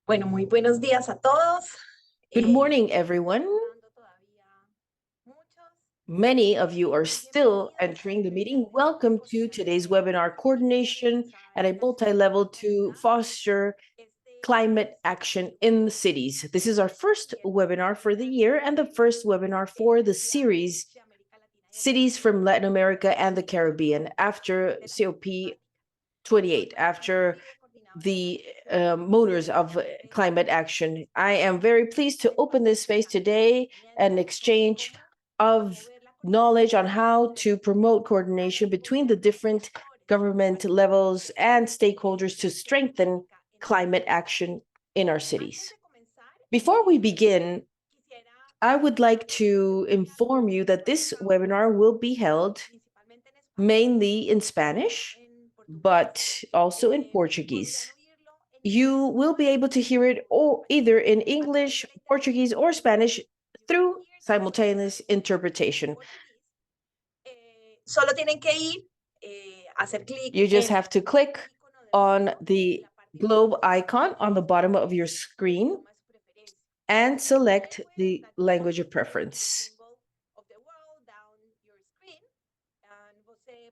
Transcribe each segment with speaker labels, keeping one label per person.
Speaker 1: Bueno, muy buenos días a todos.
Speaker 2: Good morning, everyone. Many of you are still entering the meeting. Welcome to today's webinar, Coordination at a Multi-Level to Foster Climate Action in the Cities. This is our first webinar for the year and the first webinar for the series Cities from Latin America and the Caribbean after COP28, after the motors of climate action. I am very pleased to open this space today and exchange of knowledge on how to promote coordination between the different government levels and stakeholders to strengthen climate action in our cities. Before we begin, I would like to inform you that this webinar will be held mainly in Spanish, but also in Portuguese. You will be able to hear it either in English, Portuguese, or Spanish through simultaneous interpretation.
Speaker 1: Solo tienen que ir, hacer clic.
Speaker 2: You just have to click on the globe icon on the bottom of your screen and select the language of preference.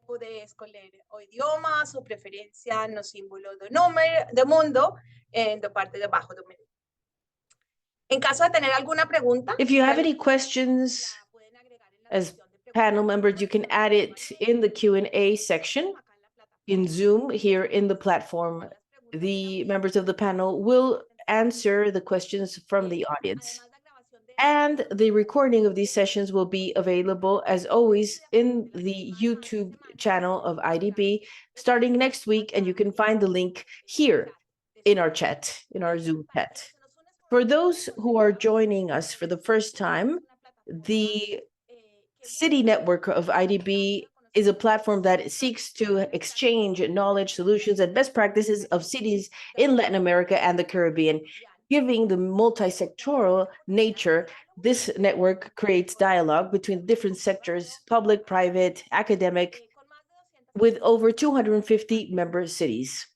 Speaker 1: Puede escolher o idiomas ou preferência no símbolo do número do mundo da parte de baixo do menú. En caso de tener alguna pregunta,
Speaker 2: if you have any questions as panel members, you can add it in the Q&A section in Zoom here in the platform. The members of the panel will answer the questions from the audience. And the recording of these sessions will be available, as always, in the YouTube channel of IDB starting next week, and you can find the link here in our chat, in our Zoom chat. For those who are joining us for the first time, the City Network of IDB is a platform that seeks to exchange knowledge, solutions, and best practices of cities in Latin America and the Caribbean. Giving the multi-sectoral nature, this network creates dialogue between different sectors, public, private, academic, with over 250 member cities.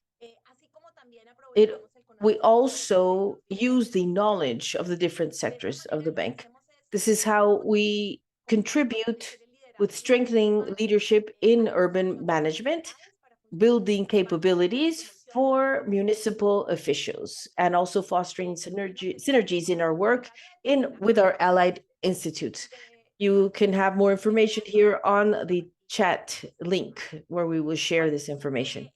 Speaker 2: We also use the knowledge of the different sectors of the bank. This is how we contribute with strengthening leadership in urban management, building capabilities for municipal officials, and also fostering synergies in our work with our allied institutes. You can have more information here on the chat link where we will share this information.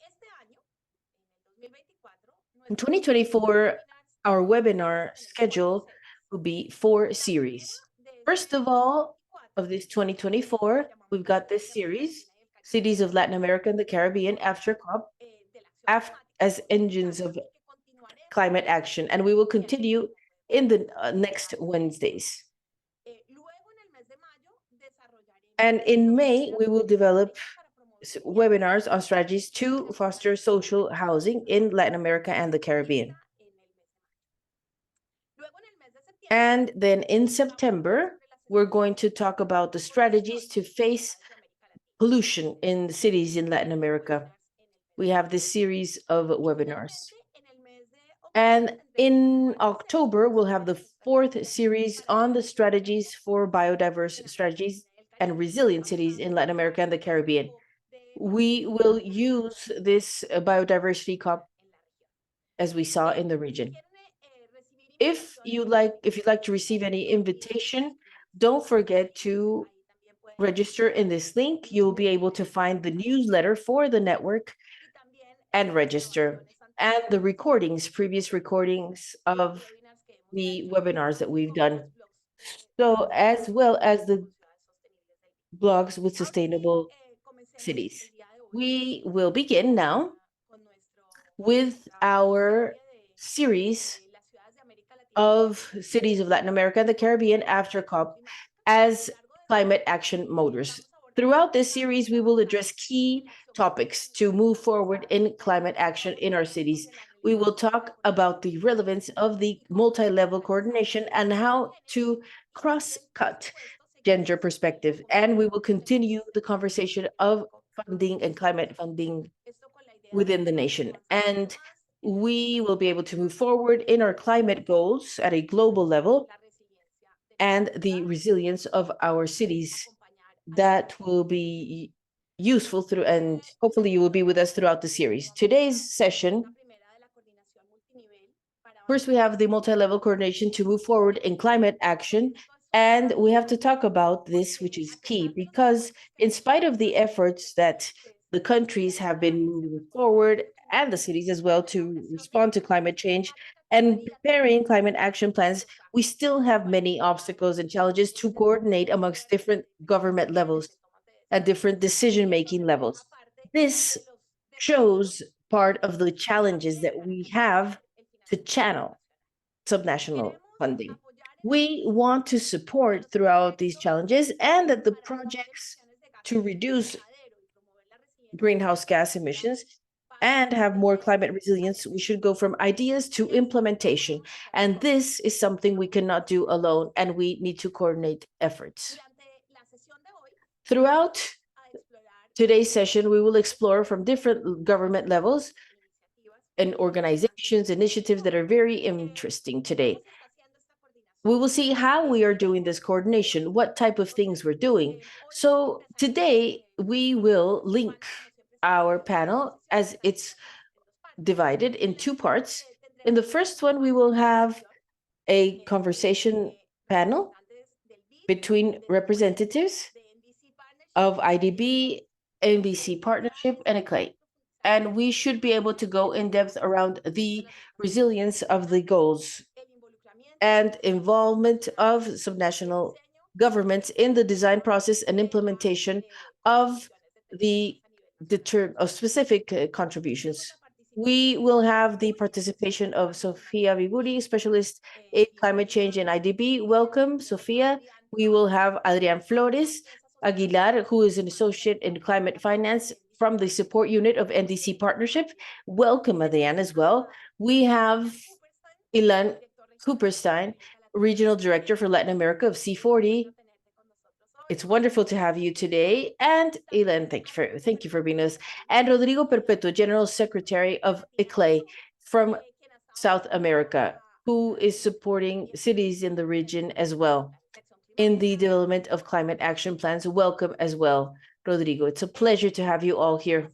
Speaker 2: In 2024, our webinar schedule will be 4 series. First of all, of this 2024, we've got this series, Cities of Latin America and the Caribbean after COP, as engines of climate action, and we will continue in the next Wednesdays. And in May, we will develop webinars on strategies to foster social housing in Latin America and the Caribbean. And then in September, we're going to talk about the strategies to face pollution in the cities in Latin America. We have this series of webinars. And in October, we'll have the 4th series on the strategies for biodiverse strategies and resilient cities in Latin America and the Caribbean. We will use this biodiversity COP as we saw in the region. If you'd like to receive any invitation, don't forget to register in this link. You'll be able to find the newsletter for the network and register, and the previous recordings of the webinars that we've done, so as well as the blogs with sustainable cities. We will begin now with our series of cities of Latin America and the Caribbean after COP as climate action motors. Throughout this series, we will address key topics to move forward in climate action in our cities. We will talk about the relevance of the multi-level coordination and how to cross-cut gender perspective. And we will continue the conversation of funding and climate funding within the nation. And we will be able to move forward in our climate goals at a global level and the resilience of our cities. That will be useful through, and hopefully you will be with us throughout the series. Today's session, first we have the multi-level coordination to move forward in climate action. And we have to talk about this, which is key, because in spite of the efforts that the countries have been moving forward, and the cities as well, to respond to climate change and preparing climate action plans, we still have many obstacles and challenges to coordinate amongst different government levels at different decision-making levels. This shows part of the challenges that we have to channel subnational funding. We want to support throughout these challenges and that the projects to reduce greenhouse gas emissions and have more climate resilience, we should go from ideas to implementation. And this is something we cannot do alone, and we need to coordinate efforts. Throughout today's session, we will explore from different government levels and organizations, initiatives that are very interesting today. We will see how we are doing this coordination, what type of things we're doing. So today we will link our panel as it's divided in two parts. In the first one, we will have a conversation panel between representatives of IDB, NBC Partnership, and ICLEI. And we should be able to go in depth around the resilience of the goals and involvement of subnational governments in the design process and implementation of the of specific contributions. We will have the participation of Sofia Viburi, specialist in climate change and IDB. Welcome, Sofia. We will have Adrian Flores Aguilar, who is an associate in climate finance from the support unit of NDC Partnership. Welcome, Adrian, as well. We have Ilan Cooperstein, Regional Director for Latin America of C40. It's wonderful to have you today. And Ilan, thank you for being with us. And Rodrigo Perpetuo, General Secretary of ICLEI from South America, who is supporting cities in the region as well in the development of climate action plans. Welcome as well, Rodrigo. It's a pleasure to have you all here.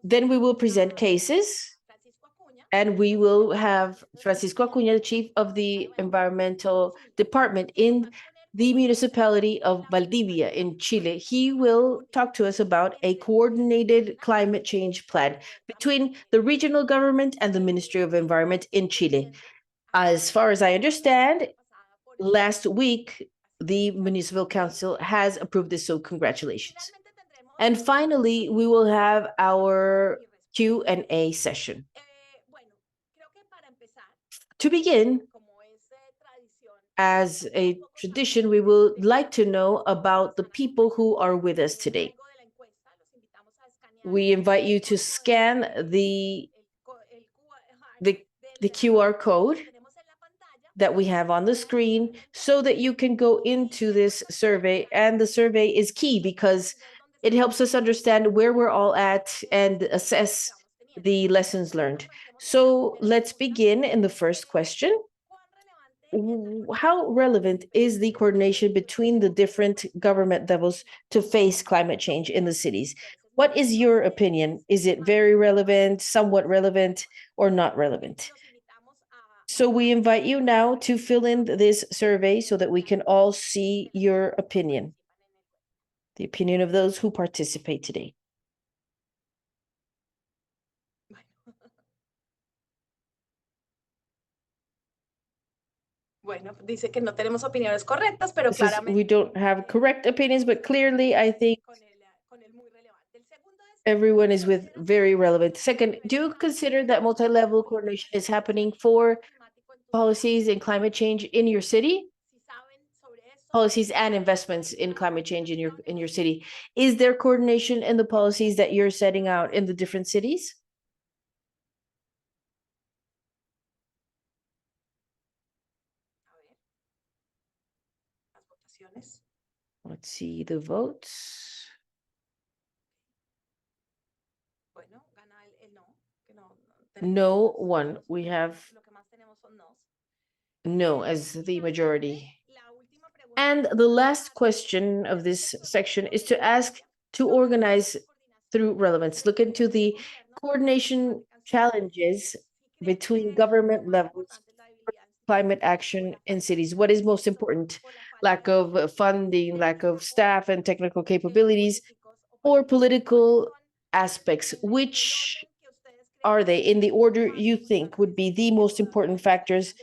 Speaker 2: Then we will present cases, and we will have Francisco Acuña, the chief of the environmental department in the municipality of Valdivia in Chile. He will talk to us about a coordinated climate change plan between the regional government and the Ministry of Environment in Chile. As far as I understand, last week, the Municipal Council has approved this, so congratulations. And finally, we will have our Q&A session. To begin, as a tradition, we would like to know about the people who are with us today. We invite you to scan the QR code that we have on the screen so that you can go into this survey. And the survey is key because it helps us understand where we're all at and assess the lessons learned. So let's begin in the first question. How relevant is the coordination between the different government levels to face climate change in the cities? What is your opinion? Is it very relevant, somewhat relevant, or not relevant? So we invite you now to fill in this survey so that we can all see your opinion, the opinion of those who participate today.
Speaker 1: Bueno, dice que no tenemos opiniones correctas, pero claramente
Speaker 2: we don't have correct opinions, but clearly I think everyone is with very relevant. Second, do you consider that multi-level coordination is happening for policies in climate change in your city? Policies and investments in climate change in your city. Is there coordination in the policies that you're setting out in the different cities? Let's see the votes. No one. We have no as the majority. And the last question of this section is to ask to organize through relevance. Look into the coordination challenges between government levels, climate action in cities. What is most important? Lack of funding, lack of staff and technical capabilities, or political aspects? Which are they in the order you think would be the most important factors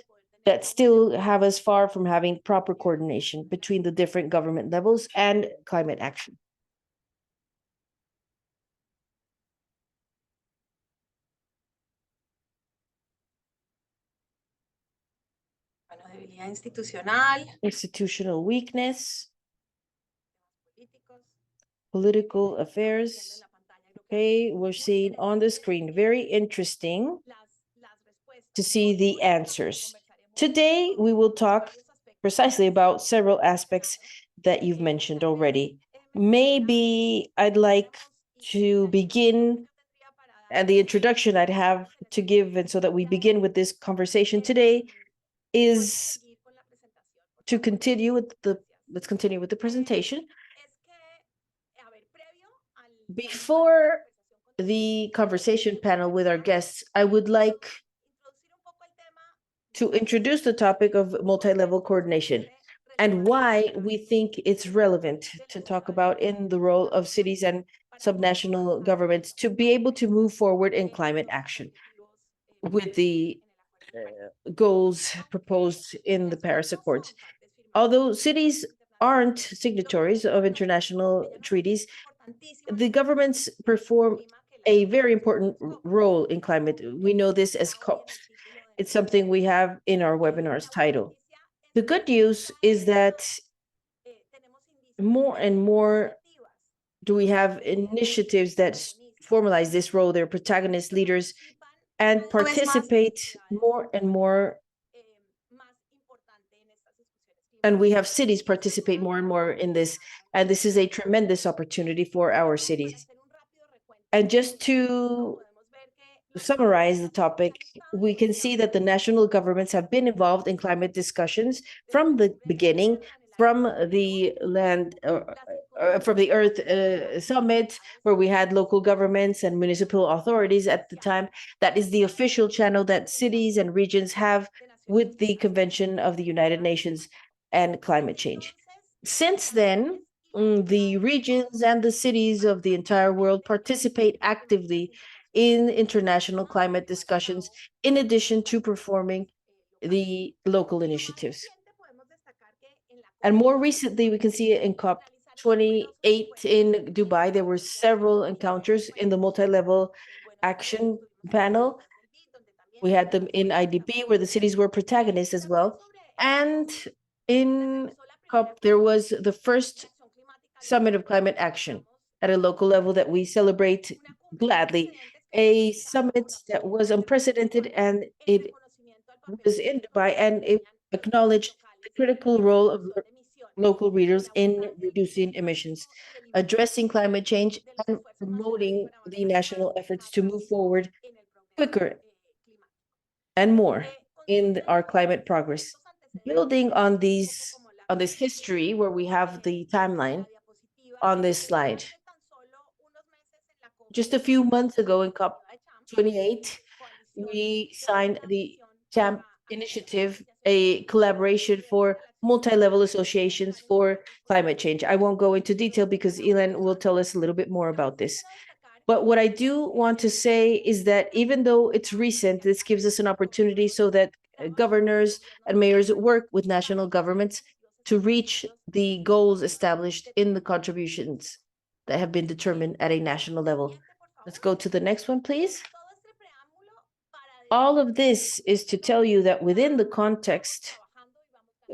Speaker 2: that still have us far from having proper coordination between the different government levels and climate action? Institutional weakness, political affairs. Okay, we're seeing on the screen, very interesting to see the answers. Today, we will talk precisely about several aspects that you've mentioned already. Maybe I'd like to begin, and the introduction I'd have to give, and so that we begin with this conversation today, is to continue with the, let's continue with the presentation. Before the conversation panel with our guests, I would like to introduce the topic of multi-level coordination and why we think it's relevant to talk about in the role of cities and subnational governments to be able to move forward in climate action with the goals proposed in the Paris Accords. Although cities aren't signatories of international treaties, the governments perform a very important role in climate. We know this as COPs. It's something we have in our webinar's title. The good news is that more and more do we have initiatives that formalize this role. They're protagonist leaders and participate more and more. And we have cities participate more and more in this. And this is a tremendous opportunity for our cities. And just to summarize the topic, we can see that the national governments have been involved in climate discussions from the beginning, from the from the Earth Summit, where we had local governments and municipal authorities at the time. That is the official channel that cities and regions have with the Convention of the United Nations and climate change. Since then, the regions and the cities of the entire world participate actively in international climate discussions, in addition to performing the local initiatives. And more recently, we can see it in COP28 in Dubai. There were several encounters in the multi-level action panel. We had them in IDB, where the cities were protagonists as well. And in COP, there was the first summit of climate action at a local level that we celebrate gladly. A summit that was unprecedented, and it was in Dubai, and it acknowledged the critical role of local leaders in reducing emissions, addressing climate change, and promoting the national efforts to move forward quicker and more in our climate progress. Building on this history, where we have the timeline on this slide. Just a few months ago in COP28, we signed the CHAMP initiative, a collaboration for multi-level associations for climate change. I won't go into detail because Ilan will tell us a little bit more about this. But what I do want to say is that even though it's recent, this gives us an opportunity so that governors and mayors work with national governments to reach the goals established in the contributions that have been determined at a national level. Let's go to the next one, please. All of this is to tell you that within the context,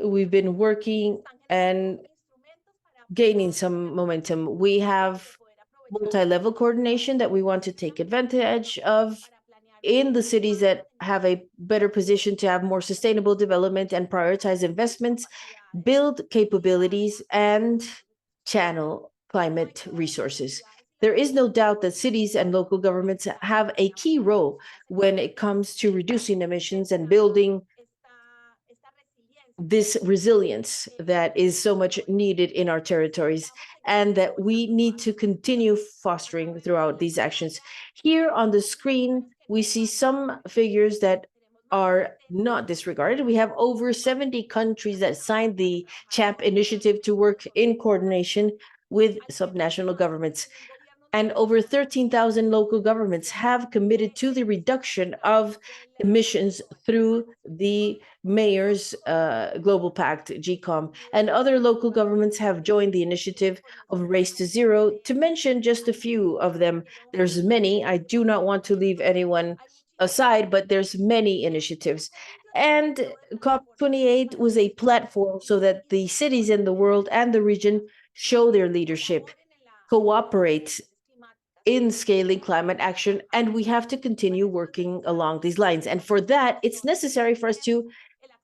Speaker 2: we've been working and gaining some momentum. We have multi-level coordination that we want to take advantage of in the cities that have a better position to have more sustainable development and prioritize investments, build capabilities, and channel climate resources. There is no doubt that cities and local governments have a key role when it comes to reducing emissions and building this resilience that is so much needed in our territories, and that we need to continue fostering throughout these actions. Here on the screen, we see some figures that are not disregarded. We have over 70 countries that signed the CHAP initiative to work in coordination with subnational governments. And over 13,000 local governments have committed to the reduction of emissions through the Mayor's Global Pact, GCOM. And other local governments have joined the initiative of Race to Zero. To mention just a few of them, there's many. I do not want to leave anyone aside, but there's many initiatives. And COP28 was a platform so that the cities in the world and the region show their leadership, cooperate in scaling climate action, and we have to continue working along these lines. And for that, it's necessary for us to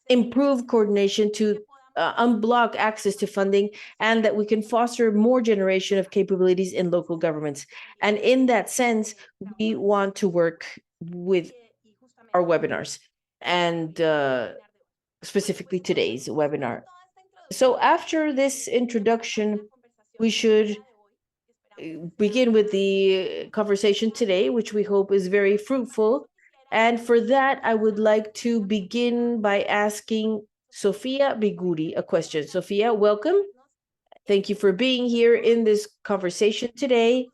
Speaker 2: improve coordination, to unblock access to funding, and that we can foster more generation of capabilities in local governments. And in that sense, we want to work with our webinars, and specifically today's webinar. So after this introduction, we should begin with the conversation today, which we hope is very fruitful. And for that, I would like to begin by asking Sofia Biguri a question. Sofia, welcome. Thank you for being here in this conversation today.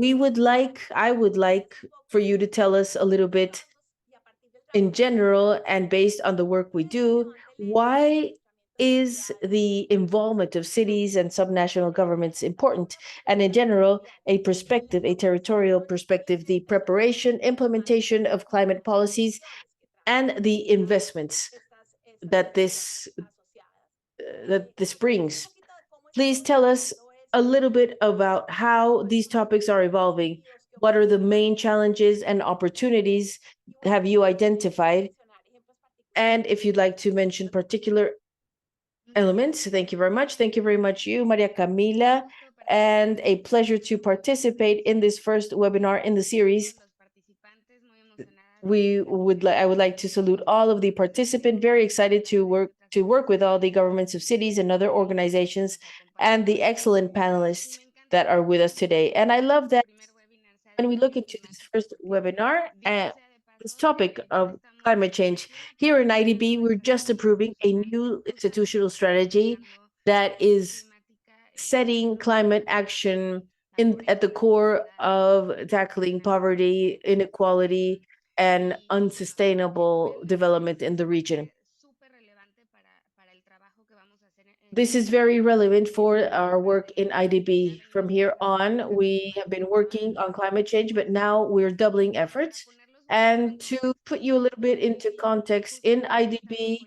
Speaker 2: I would like for you to tell us a little bit in general, and based on the work we do, why is the involvement of cities and subnational governments important? And in general, a perspective, a territorial perspective, the preparation, implementation of climate policies, and the investments that this brings. Please tell us a little bit about how these topics are evolving. What are the main challenges and opportunities have you identified? And if you'd like to mention particular elements, thank you very much. Thank you very much, you, Maria Camila, and a pleasure to participate in this first webinar in the series. I would like to salute all of the participants. Very excited to work with all the governments of cities and other organizations, and the excellent panelists that are with us today. And I love that when we look into this first webinar, this topic of climate change, here in IDB, we're just approving a new institutional strategy that is setting climate action at the core of tackling poverty, inequality, and unsustainable development in the region. This is very relevant for our work in IDB. From here on, we have been working on climate change, but now we're doubling efforts. And to put you a little bit into context, in IDB,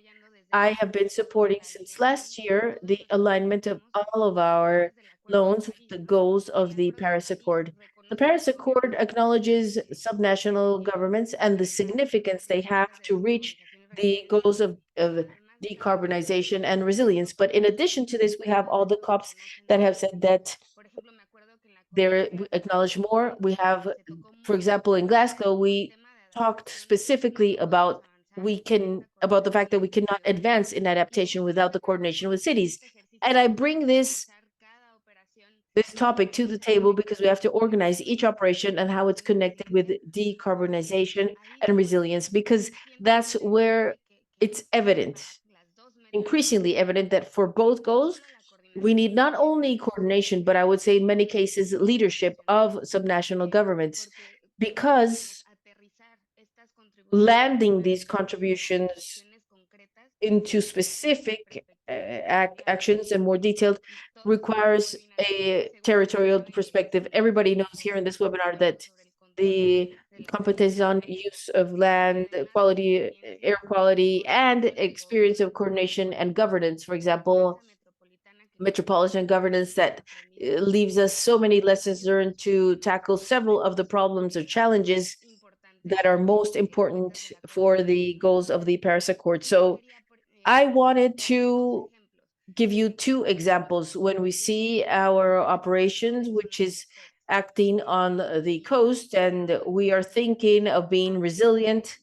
Speaker 2: I have been supporting since last year the alignment of all of our loans with the goals of the Paris Accord. The Paris Accord acknowledges subnational governments and the significance they have to reach the goals of decarbonization and resilience. But in addition to this, we have all the COPs that have said that they acknowledge more. We have, for example, in Glasgow, we talked specifically about the fact that we cannot advance in adaptation without the coordination with cities. And I bring this topic to the table because we have to organize each operation and how it's connected with decarbonization and resilience, because that's where it's evident, increasingly evident, that for both goals, we need not only coordination, but I would say in many cases, leadership of subnational governments, because landing these contributions into specific actions and more detailed requires a territorial perspective. Everybody knows here in this webinar that the competence on use of land, quality, air quality, and experience of coordination and governance, for example, metropolitan governance, that leaves us so many lessons learned to tackle several of the problems or challenges that are most important for the goals of the Paris Accord. So I wanted to give you two examples when we see our operations, which is acting on the coast, and we are thinking of being resilient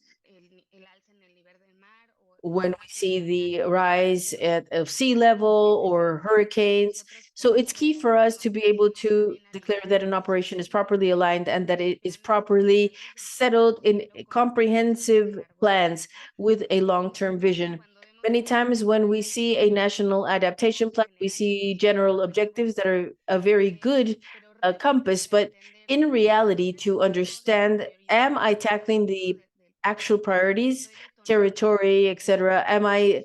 Speaker 2: when we see the rise of sea level or hurricanes. So it's key for us to be able to declare that an operation is properly aligned and that it is properly settled in comprehensive plans with a long-term vision. Many times when we see a national adaptation plan, we see general objectives that are a very good compass, but in reality, to understand, am I tackling the actual priorities, territory, etc.? Am I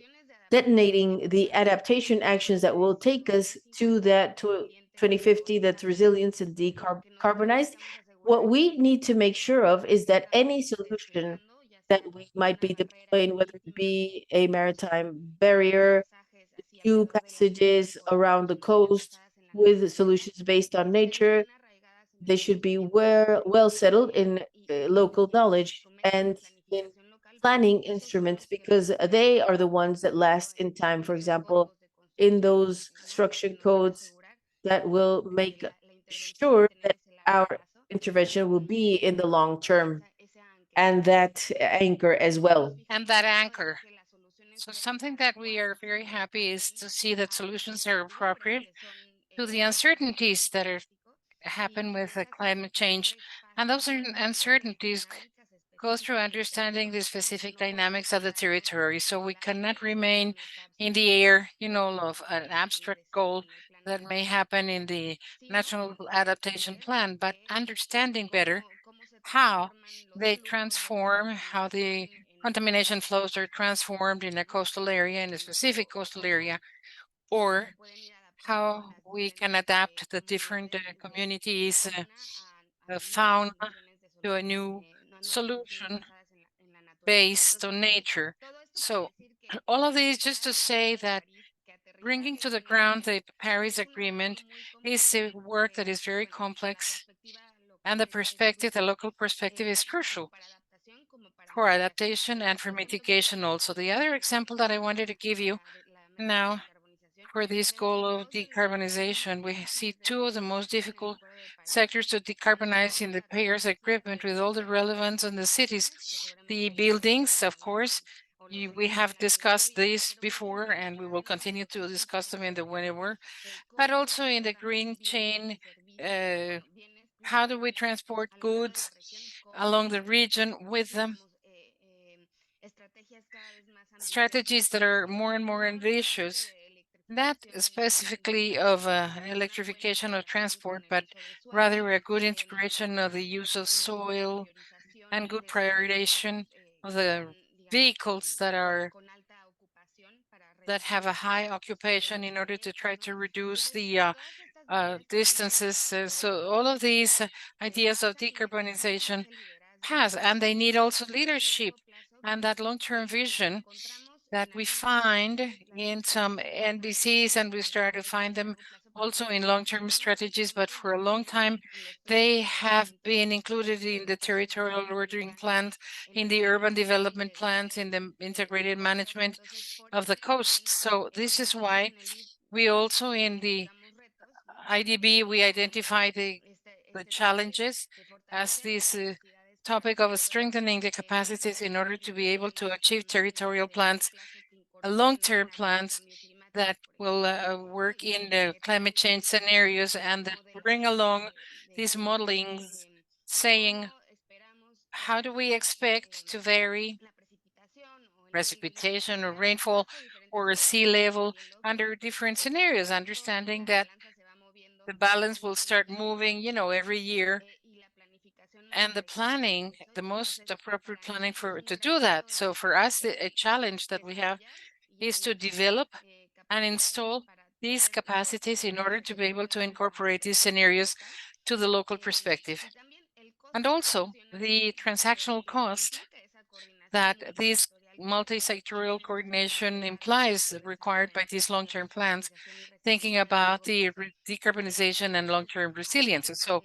Speaker 2: detonating the adaptation actions that will take us to that 2050 that's resilience and decarbonized? What we need to make sure of is that any solution that we might be deploying, whether it be a maritime barrier, new passages around the coast with solutions based on nature, they should be well settled in local knowledge and in planning instruments, because they are the ones that last in time. For example, in those construction codes that will make sure that our intervention will be in the long term, and that anchor as well.
Speaker 3: And that anchor. So something that we are very happy is to see that solutions are appropriate to the uncertainties that are happen with climate change. And those uncertainties go through understanding the specific dynamics of the territory. So we cannot remain in the air, of an abstract goal that may happen in the National Adaptation Plan, but understanding better how they transform, how the contamination flows are transformed in a coastal area, in a specific coastal area, or how we can adapt the different communities, fauna to a new solution based on nature. So all of these just to say that bringing to the ground the Paris Agreement is a work that is very complex, and the perspective, the local perspective, is crucial for adaptation and for mitigation also. The other example that I wanted to give you now, for this goal of decarbonization, we see two of the most difficult sectors to decarbonize in the Paris Agreement with all the relevance in the cities. The buildings, of course, we have discussed this before, and we will continue to discuss them in the whenever, but also in the green chain. How do we transport goods along the region with them? Strategies that are more and more ambitious, not specifically of electrification of transport, but rather a good integration of the use of soil and good prioritization of the vehicles that have a high occupation in order to try to reduce the distances. So all of these ideas of decarbonization pass, and they need also leadership and that long-term vision that we find in some NBCs, and we start to find them also in long-term strategies, but for a long time, they have been included in the territorial ordering plans, in the urban development plans, in the integrated management of the coast. So this is why we also in the IDB, we identify the challenges as this topic of strengthening the capacities in order to be able to achieve territorial plans, long-term plans that will work in the climate change scenarios and that bring along these modelings saying, how do we expect to vary precipitation or rainfall or sea level under different scenarios, understanding that the balance will start moving, every year, and the planning, the most appropriate planning to do that. So for us, a challenge that we have is to develop and install these capacities in order to be able to incorporate these scenarios to the local perspective. And also the transactional cost that this multi-sectorial coordination implies required by these long-term plans, thinking about the decarbonization and long-term resilience. So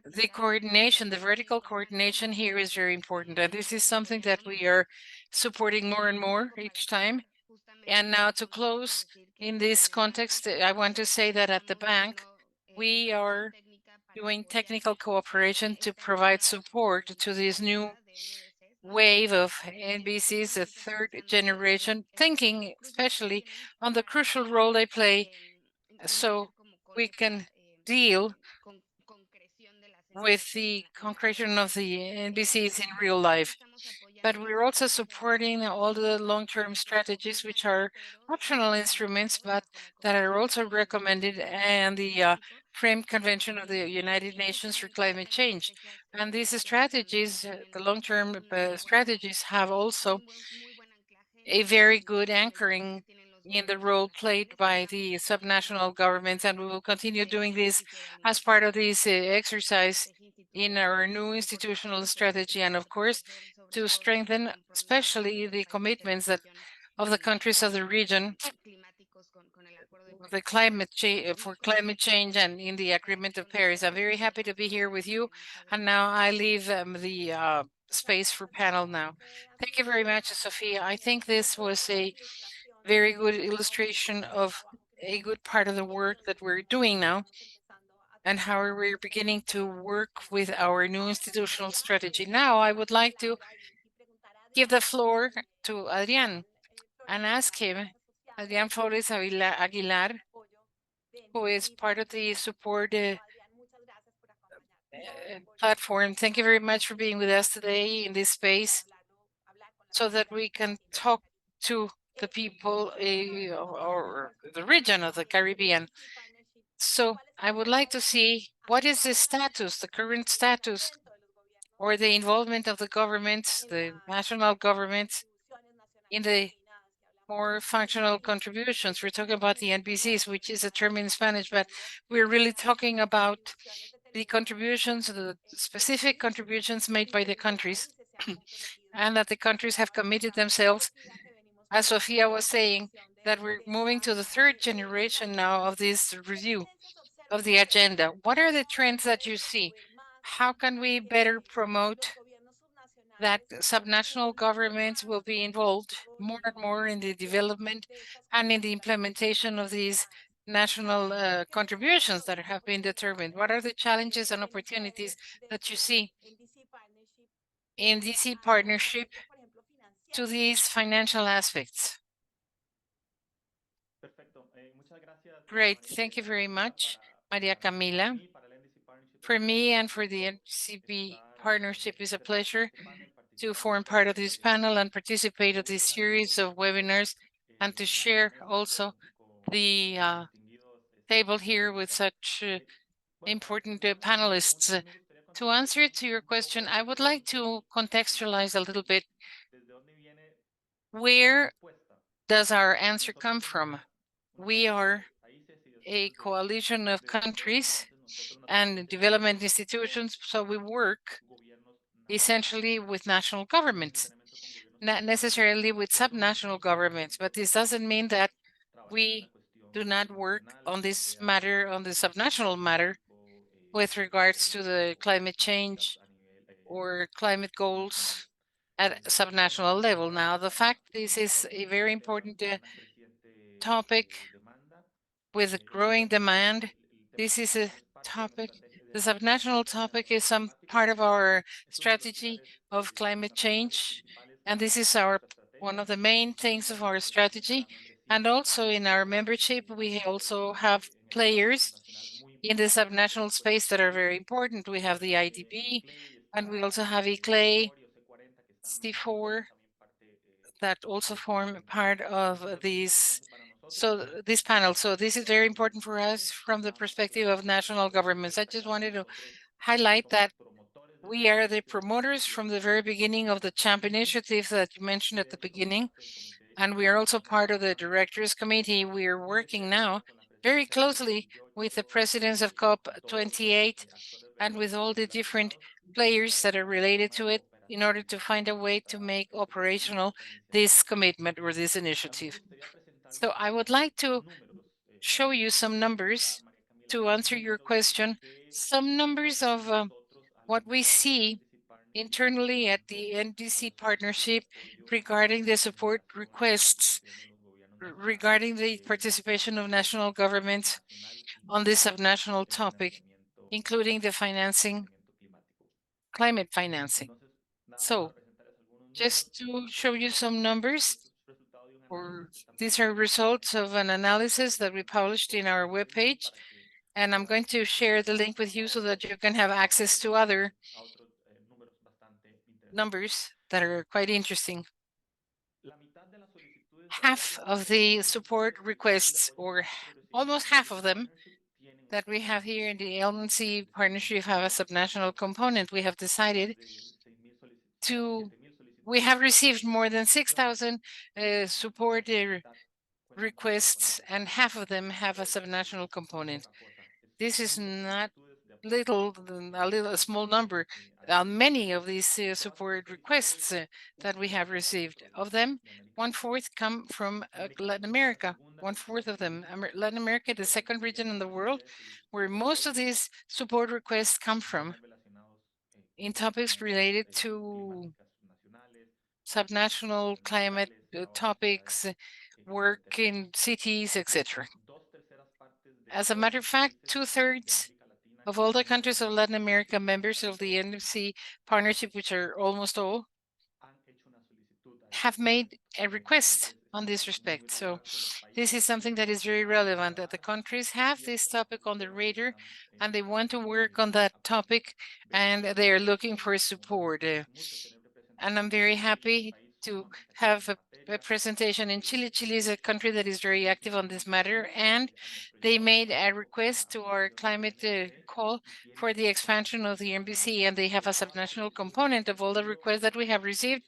Speaker 3: the coordination, the vertical coordination here is very important. And this is something that we are supporting more and more each time. And now to close in this context, I want to say that at the bank, we are doing technical cooperation to provide support to this new wave of NBCs, the third generation, thinking especially on the crucial role they play so we can deal with the concretion of the NBCs in real life. But we're also supporting all the long-term strategies, which are optional instruments, but that are also recommended and the Frame Convention of the United Nations for Climate Change. And these strategies, the long-term strategies, have also a very good anchoring in the role played by the subnational governments, and we will continue doing this as part of this exercise in our new institutional strategy, and of course, to strengthen especially the commitments that of the countries of the region the climate change for climate change and in the Agreement of Paris. I'm very happy to be here with you, and now I leave the space for panel now. Thank you very much, Sophia. I think this was a very good illustration of a good part of the work that we're doing now and how we're beginning to work with our new institutional strategy. Now, I would like to give the floor to Adrian and ask him, Adrian Flores Aguilar, who is part of the support platform. Thank you very much for being with us today in this space so that we can talk to the people or the region of the Caribbean. So I would like to see what is the status, the current status, or the involvement of the governments, the national governments, in the more functional contributions. We're talking about the NBCs, which is a term in Spanish, but we're really talking about the contributions, the specific contributions made by the countries, and that the countries have committed themselves, as Sofia was saying, that we're moving to the third generation now of this review of the agenda. What are the trends that you see? How can we better promote that subnational governments will be involved more and more in the development and in the implementation of these national contributions that have been determined? What are the challenges and opportunities that you see in DC partnership to these financial aspects? Great. Thank you very much, Maria Camila. For me and for the NCB partnership, is a pleasure to form part of this panel and participate in this series of webinars and to share also the table here with such important panelists. To answer to your question, I would like to contextualize a little bit. Where does our answer come from? We are a coalition of countries and development institutions, so we work essentially with national governments, not necessarily with subnational governments, but this doesn't mean that we do not work on this matter, on the subnational matter, with regards to the climate change or climate goals at subnational level. Now, the fact this is a very important topic with growing demand. This is a topic, the subnational topic is some part of our strategy of climate change. And this is one of the main things of our strategy. And also in our membership, we also have players in the subnational space that are very important. We have the IDB, and we also have ICLEI, C4, that also form part of this panel. So this is very important for us from the perspective of national governments. I just wanted to highlight that we are the promoters from the very beginning of the CHAMP initiative that you mentioned at the beginning. And we are also part of the directors committee. We are working now very closely with the presidents of COP28 and with all the different players that are related to it in order to find a way to make operational this commitment or this initiative. So I would like to show you some numbers to answer your question, some numbers of what we see internally at the NDC partnership regarding the support requests regarding the participation of national governments on this subnational topic, including the financing, climate financing. So just to show you some numbers, or these are results of an analysis that we published in our webpage, and I'm going to share the link with you so that you can have access to other numbers that are quite interesting. Half of the support requests, or almost half of them, that we have here in the LNC partnership have a subnational component. We have decided we have received more than 6,000 support requests, and half of them have a subnational component. This is not a small number. Many of these support requests that we have received, of them, 1/4 come from Latin America. 1/4 of them, Latin America, the second region in the world where most of these support requests come from, in topics related to subnational climate topics, work in cities, etc. As a matter of fact, 2/3 of all the countries of Latin America, members of the NFC partnership, which are almost all, have made a request on this respect. So this is something that is very relevant, that the countries have this topic on the radar and they want to work on that topic, and they are looking for support. And I'm very happy to have a presentation in Chile. Chile is a country that is very active on this matter, and they made a request to our climate call for the expansion of the MBC, and they have a subnational component of all the requests that we have received.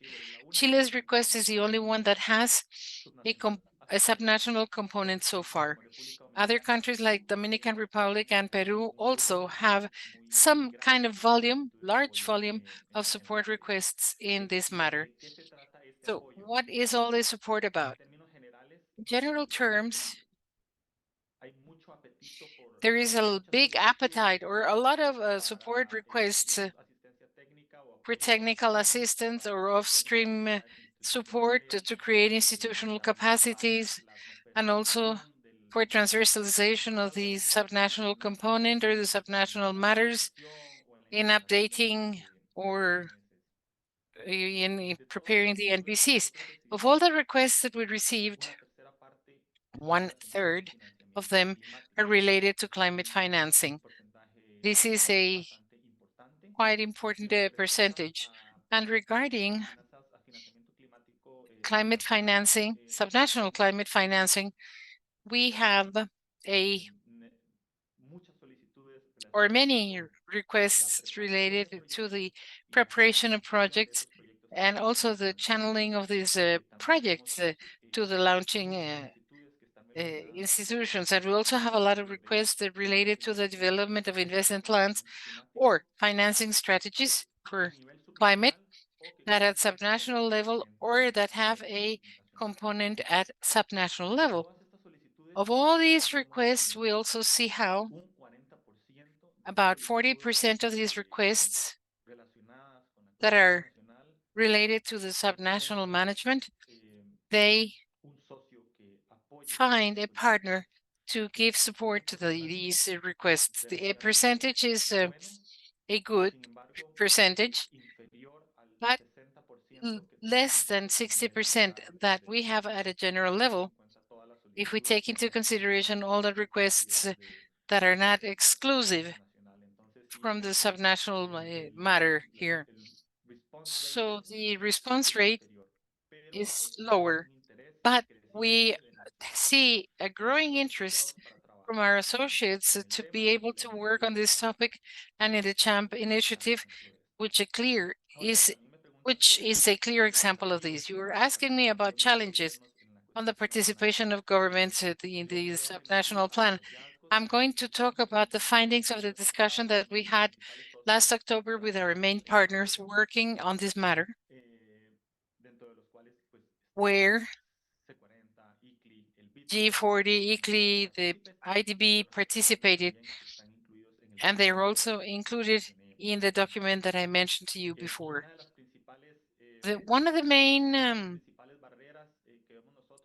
Speaker 3: Chile's request is the only one that has a subnational component so far. Other countries like Dominican Republic and Peru also have some kind of volume, large volume of support requests in this matter. So what is all this support about? In general terms, there is a big appetite or a lot of support requests for technical assistance or off-stream support to create institutional capacities, and also for transversalization of the subnational component or the subnational matters in updating or in preparing the NBCs. Of all the requests that we received, 1/3 of them are related to climate financing. This is a quite important percentage. And regarding climate financing, subnational climate financing, we have many requests related to the preparation of projects and also the channeling of these projects to the launching institutions. And we also have a lot of requests that related to the development of investment plans or financing strategies for climate that at subnational level or that have a component at subnational level. Of all these requests, we also see how about 40% of these requests that are related to the subnational management, they find a partner to give support to these requests. The percentage is a good percentage, but less than 60% that we have at a general level, if we take into consideration all the requests that are not exclusive from the subnational matter here. So the response rate is lower, but we see a growing interest from our associates to be able to work on this topic, and in the CHAMP initiative, which is a clear example of this. You were asking me about challenges on the participation of governments in the subnational plan. I'm going to talk about the findings of the discussion that we had last October with our main partners working on this matter, where G40, ICLI, the IDB participated, and they were also included in the document that I mentioned to you before. One of the main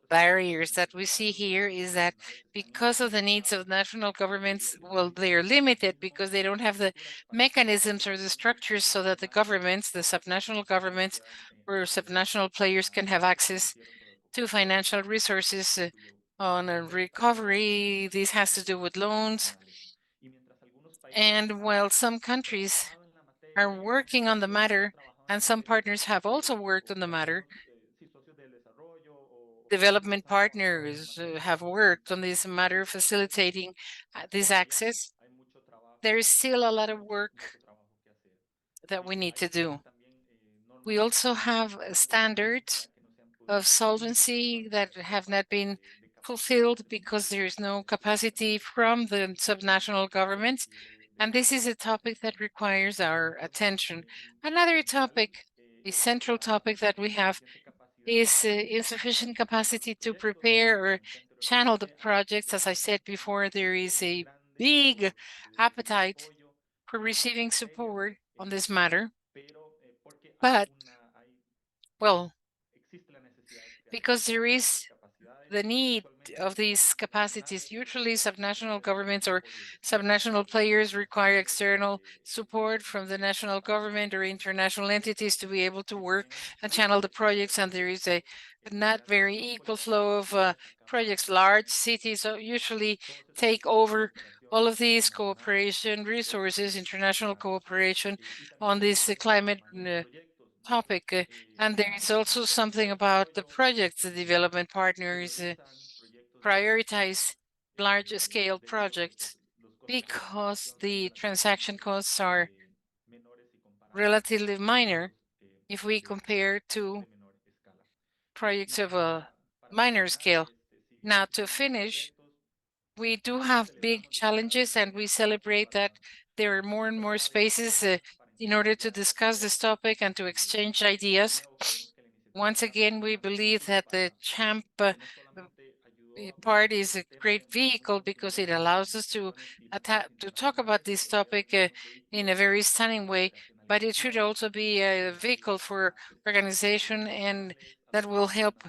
Speaker 3: barriers that we see here is that because of the needs of national governments, well, they are limited because they don't have the mechanisms or the structures so that the governments, the subnational governments or subnational players can have access to financial resources on a recovery. This has to do with loans. And while some countries are working on the matter, and some partners have also worked on the matter, development partners have worked on this matter, facilitating this access. There is still a lot of work that we need to do. We also have standards of solvency that have not been fulfilled because there is no capacity from the subnational governments. And this is a topic that requires our attention. Another topic, a central topic that we have is insufficient capacity to prepare or channel the projects. As I said before, there is a big appetite for receiving support on this matter. But, well, because there is the need of these capacities, usually subnational governments or subnational players require external support from the national government or international entities to be able to work and channel the projects. And there is a not very equal flow of projects. Large cities usually take over all of these cooperation resources, international cooperation on this climate topic. And there is also something about the projects. The development partners prioritize large scale projects because the transaction costs are relatively minor if we compare to projects of a minor scale. Now, to finish, we do have big challenges, and we celebrate that there are more and more spaces in order to discuss this topic and to exchange ideas. Once again, we believe that the CHAMP part is a great vehicle because it allows us to talk about this topic in a very stunning way, but it should also be a vehicle for organization and that will help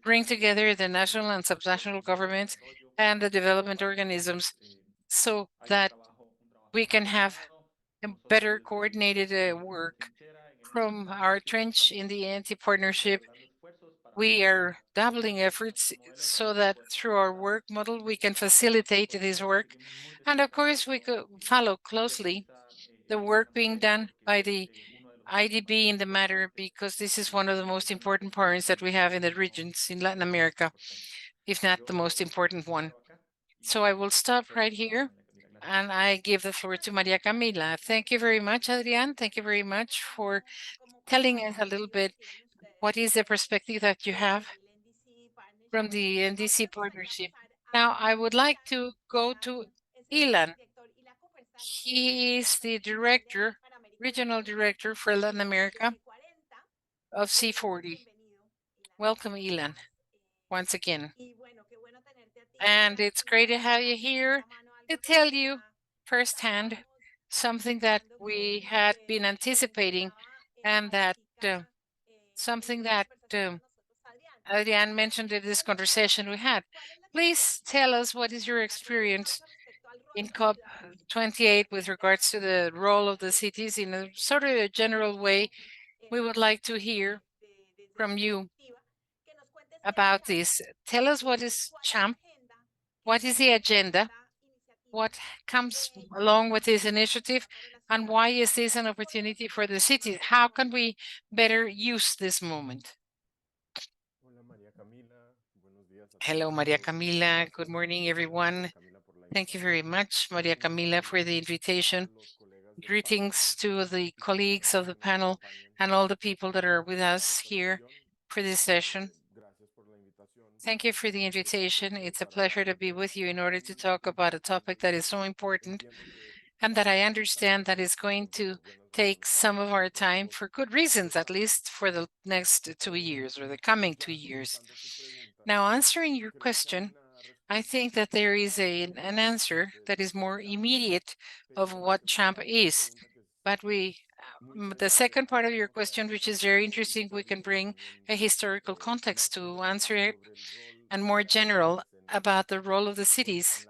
Speaker 3: bring together the national and subnational governments and the development organisms so that we can have a better coordinated work. From our trench in the anti-partnership, we are doubling efforts so that through our work model, we can facilitate this work. And of course, we could follow closely the work being done by the IDB in the matter, because this is one of the most important partners that we have in the regions in Latin America, if not the most important one. So I will stop right here and I give the floor to Maria Camila. Thank you very much, Adrian. Thank you very much for telling us a little bit what is the perspective that you have from the NDC partnership. Now, I would like to go to Ilan. He is the director, regional director for Latin America of C40. Welcome, Ilan, once again. And it's great to have you here to tell you firsthand something that we had been anticipating and that something that Adrian mentioned in this conversation we had. Please tell us what is your experience in COP28 with regards to the role of the cities in a sort of a general way. We would like to hear from you about this. Tell us what is CHAMP, what is the agenda, what comes along with this initiative, and why is this an opportunity for the cities? How can we better use this moment? Hello, Maria Camila. Good morning, everyone. Thank you very much, Maria Camila, for the invitation. Greetings to the colleagues of the panel and all the people that are with us here for this session. Thank you for the invitation. It's a pleasure to be with you in order to talk about a topic that is so important and that I understand that is going to take some of our time for good reasons, at least for the next 2 years or the coming 2 years. Now, answering your question, I think that there is an answer that is more immediate of what CHAMP is. But the second part of your question, which is very interesting, we can bring a historical context to answer it. and more general about the role of the cities,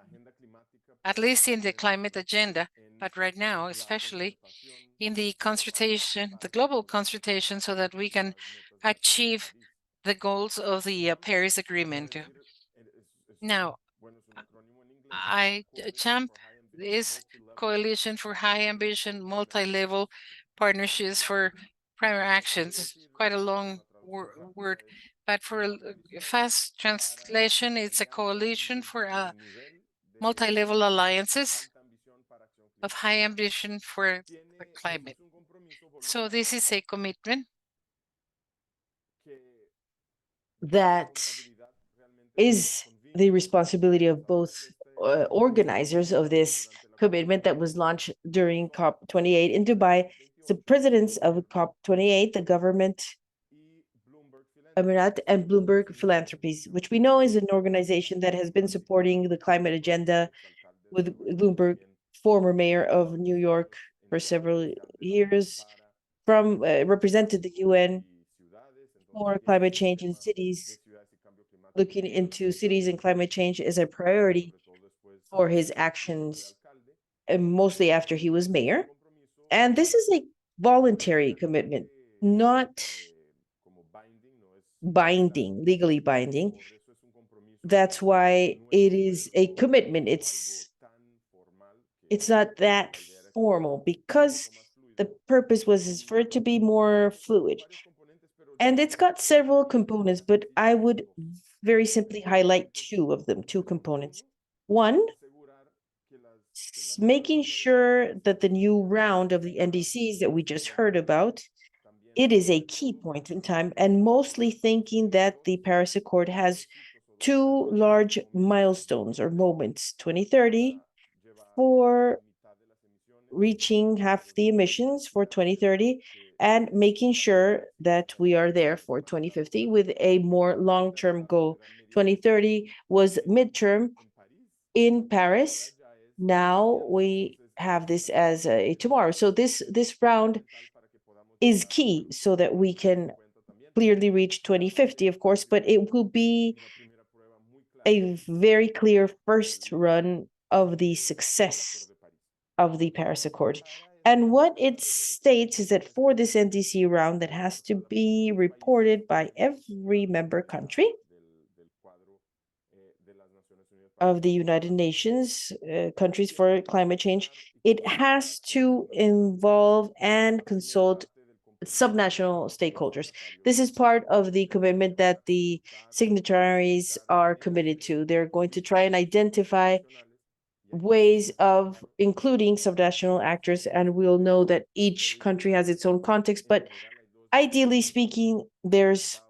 Speaker 3: at least in the climate agenda, but right now, especially in the consultation, the global consultation, so that we can achieve the goals of the Paris Agreement. Now, CHAMP is Coalition for High Ambition, Multi-Level Partnerships for Primary Actions. Quite a long word, but for a fast translation, it's a coalition for multi-level alliances of high ambition for the climate. So this is a commitment
Speaker 2: that is the responsibility of both organizers of this commitment that was launched during COP28 in Dubai. The presidents of COP28, the government, Emirat, and Bloomberg Philanthropies, which we know is an organization that has been supporting the climate agenda with Bloomberg, former mayor of New York for several years, from represented the UN for climate change in cities, looking into cities and climate change as a priority for his actions, and mostly after he was mayor. And this is a voluntary commitment, not binding, legally binding. That's why it is a commitment. It's not that formal, because the purpose was for it to be more fluid. And it's got several components, but I would very simply highlight two of them, two components. One, making sure that the new round of the NDCs that we just heard about, it is a key point in time, and mostly thinking that the Paris Accord has two large milestones or moments: 2030 for reaching half the emissions for 2030, and making sure that we are there for 2050 with a more long-term goal. 2030 was midterm in Paris. Now we have this as a tomorrow. So this round is key so that we can clearly reach 2050, of course, but it will be a very clear first run of the success of the Paris Accord. And what it states is that for this NDC round that has to be reported by every member country of the United Nations, countries for climate change, it has to involve and consult subnational stakeholders. This is part of the commitment that the signatories are committed to. They're going to try and identify ways of including subnational actors, and we'll know that each country has its own context, but ideally speaking, there's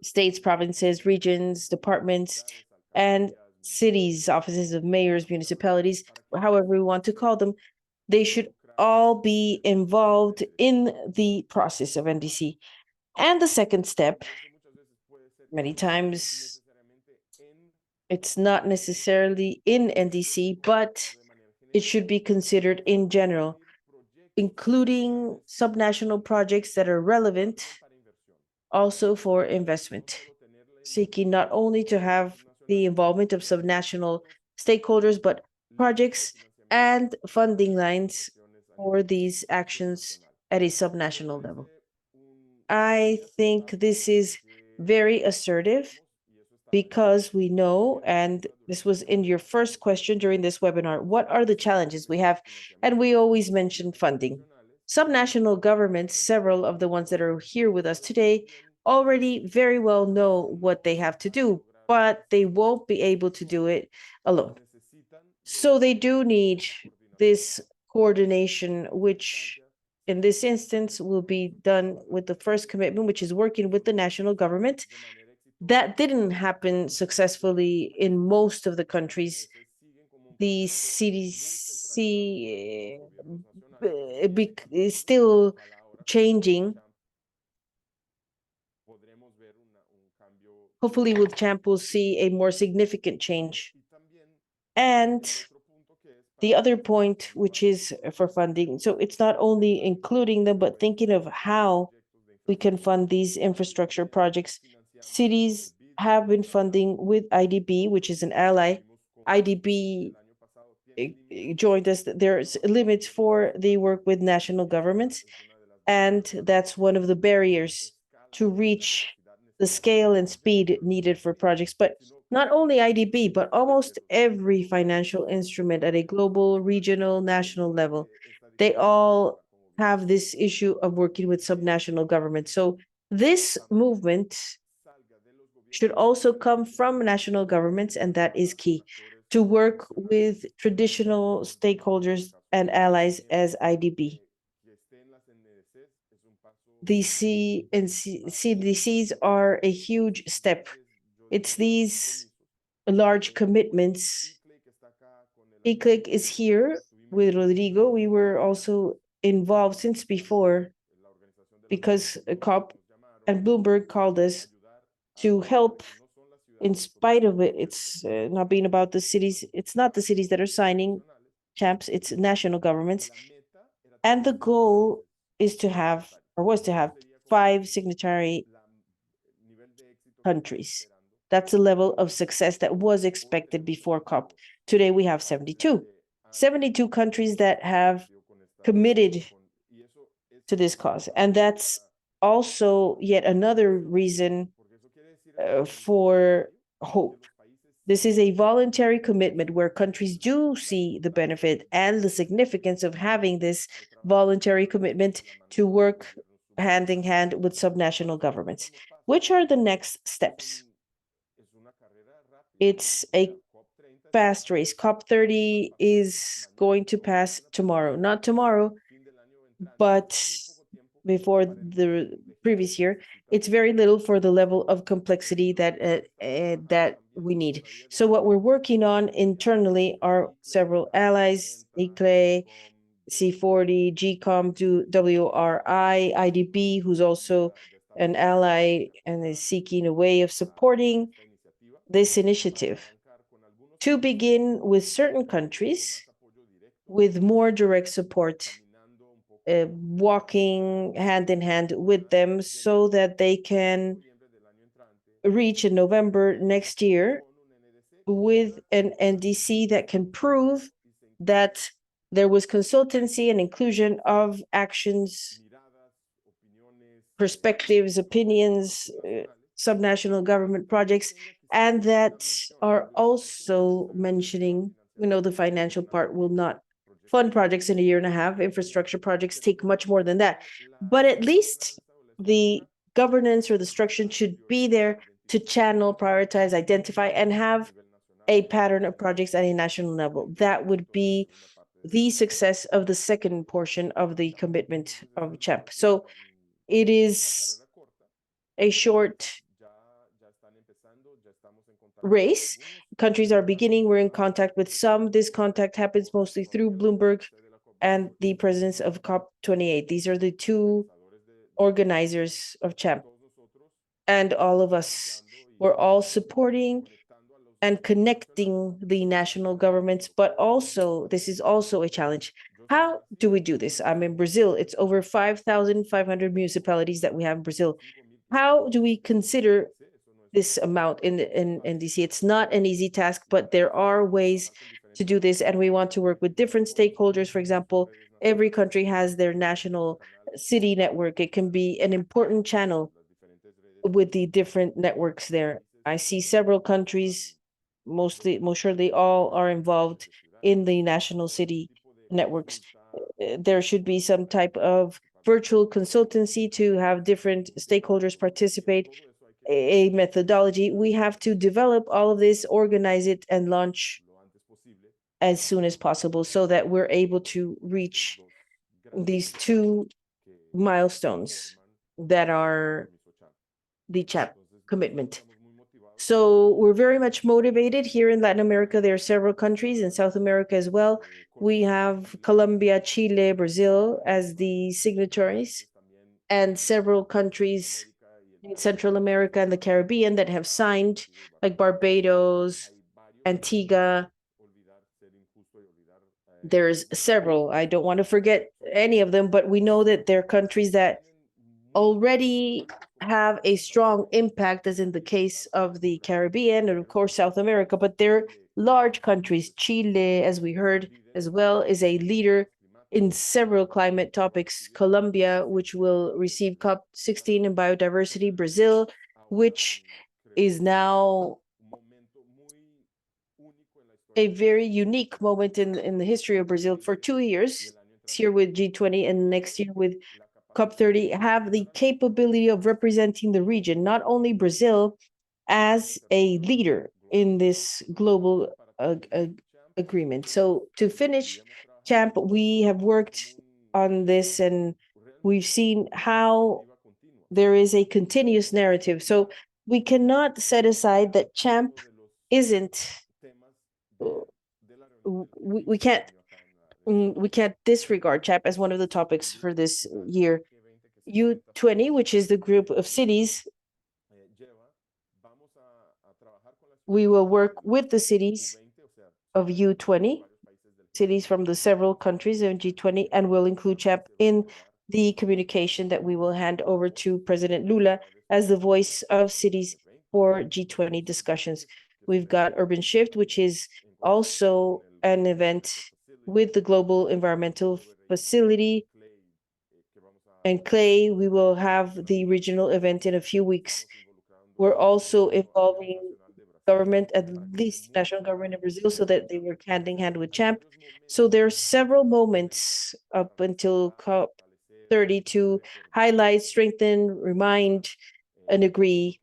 Speaker 2: states, provinces, regions, departments, and cities, offices of mayors, municipalities, however we want to call them. They should all be involved in the process of NDC. And the second step, many times it's not necessarily in NDC, but it should be considered in general, including subnational projects that are relevant also for investment, seeking not only to have the involvement of subnational stakeholders, but projects and funding lines for these actions at a subnational level. I think this is very assertive, because we know, and this was in your first question during this webinar, what are the challenges we have? And we always mention funding. Subnational governments, several of the ones that are here with us today, already very well know what they have to do, but they won't be able to do it alone. So they do need this coordination, which in this instance will be done with the first commitment, which is working with the national government. That didn't happen successfully in most of the countries. The CDC is still changing. Hopefully with CHAMP we'll see a more significant change. And the other point, which is for funding, so it's not only including them, but thinking of how we can fund these infrastructure projects. Cities have been funding with IDB, which is an ally. IDB joined us. There's limits for the work with national governments, and that's one of the barriers to reach the scale and speed needed for projects. But not only IDB, but almost every financial instrument at a global, regional, national level, they all have this issue of working with subnational governments. So this movement should also come from national governments, and that is key, to work with traditional stakeholders and allies as IDB. The CDCs are a huge step. It's these large commitments. ICLIC is here with Rodrigo. We were also involved since before because COP and Bloomberg called us to help. In spite of it, it's not being about the cities. It's not the cities that are signing champs, it's national governments. And the goal is to have, or was to have, 5 signatory countries. That's the level of success that was expected before COP. Today we have 72. 72 countries that have committed to this cause. And that's also yet another reason for hope. This is a voluntary commitment where countries do see the benefit and the significance of having this voluntary commitment to work hand in hand with subnational governments. Which are the next steps? It's a fast race. COP30 is going to pass tomorrow. Not tomorrow, but before the previous year. It's very little for the level of complexity that we need. So what we're working on internally are several allies, ICLE, C40, GCOM, WRI, IDB, who's also an ally and is seeking a way of supporting this initiative. To begin with certain countries with more direct support, walking hand in hand with them so that they can reach in November next year with an NDC that can prove that there was consultancy and inclusion of actions, perspectives, opinions, subnational government projects, and that are also mentioning, the financial part will not fund projects in a year and a half. Infrastructure projects take much more than that. But at least the governance or the structure should be there to channel, prioritize, identify, and have a pattern of projects at a national level. That would be the success of the second portion of the commitment of CHEP. So it is a short race. Countries are beginning. We're in contact with some. This contact happens mostly through Bloomberg and the presidents of COP28. These are the 2 organizers of CHEP. And all of us, we're all supporting and connecting the national governments, but also, this is also a challenge. How do we do this? I'm in Brazil. It's over 5,500 municipalities that we have in Brazil. How do we consider this amount in NDC? It's not an easy task, but there are ways to do this, and we want to work with different stakeholders. For example, every country has their national city network. It can be an important channel with the different networks there. I see several countries, most surely all are involved in the national city networks. There should be some type of virtual consultancy to have different stakeholders participate, a methodology. We have to develop all of this, organize it, and launch as soon as possible so that we're able to reach these 2 milestones that are the CHEP commitment. So we're very much motivated here in Latin America. There are several countries in South America as well. We have Colombia, Chile, Brazil as the signatories, and several countries in Central America and the Caribbean that have signed, like Barbados, Antigua. There's several. I don't want to forget any of them, but we know that there are countries that already have a strong impact, as in the case of the Caribbean and of course South America, but they're large countries. Chile, as we heard as well, is a leader in several climate topics. Colombia, which will receive COP16 in biodiversity. Brazil, which is now a very unique moment in the history of Brazil for 2 years, this year with G20 and next year with COP30, have the capability of representing the region, not only Brazil, as a leader in this global agreement. So to finish, Champ, we have worked on this and we've seen how there is a continuous narrative. So we cannot set aside that Champ isn't, we can't disregard Champ as one of the topics for this year. U20, which is the group of cities, we will work with the cities of U20, cities from the several countries of G20, and will include Champ in the communication that we will hand over to President Lula as the voice of cities for G20 discussions. We've got Urban Shift, which is also an event with the Global Environmental Facility. And Clay, we will have the regional event in a few weeks. We're also involving government, at least national government in Brazil, so that they work hand in hand with Champ. So there are several moments up until COP30 to highlight, strengthen, remind, and agree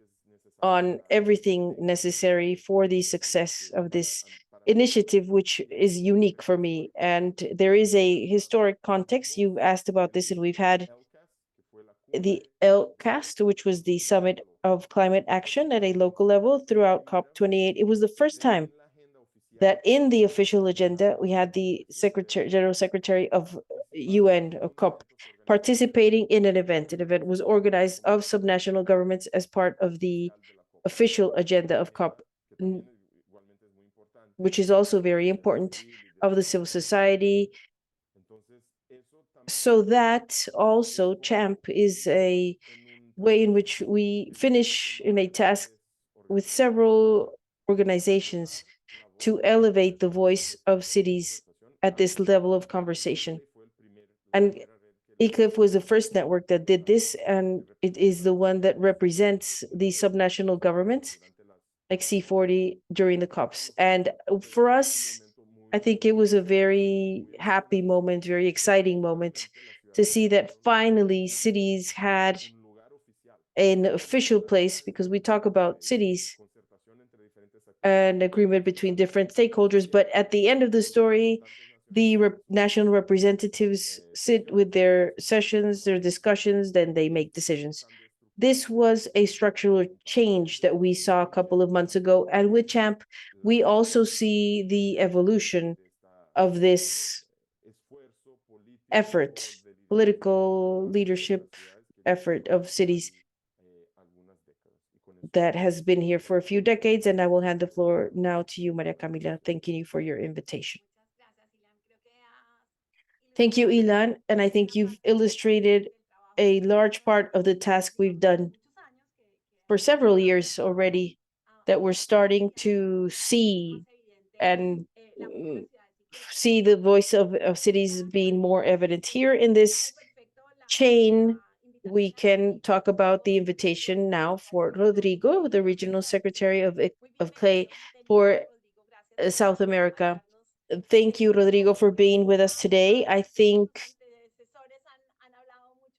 Speaker 2: on everything necessary for the success of this initiative, which is unique for me. And there is a historic context. You've asked about this, and we've had the LCAST, which was the Summit of Climate Action at a local level throughout COP28. It was the first time that in the official agenda, we had the General Secretary of UN, of COP, participating in an event. An event was organized of subnational governments as part of the official agenda of COP, which is also very important, of the civil society. So that also, Champ, is a way in which we finish in a task with several organizations to elevate the voice of cities at this level of conversation. And ICLIF was the first network that did this, and it is the one that represents the subnational governments, like C40, during the COPs. And for us, I think it was a very happy moment, very exciting moment to see that finally cities had an official place, because we talk about cities, an agreement between different stakeholders. But at the end of the story, the national representatives sit with their sessions, their discussions, then they make decisions. This was a structural change that we saw a couple of months ago. And with Champ, we also see the evolution of this effort, political leadership effort of cities that has been here for a few decades. And I will hand the floor now to you, Maria Camila, thanking you for your invitation. Thank you, Ilan. And I think you've illustrated a large part of the task we've done for several years already, that we're starting to see and see the voice of cities being more evident here in this chain. We can talk about the invitation now for Rodrigo, the regional secretary of CLAY for South America. Thank you, Rodrigo, for being with us today. I think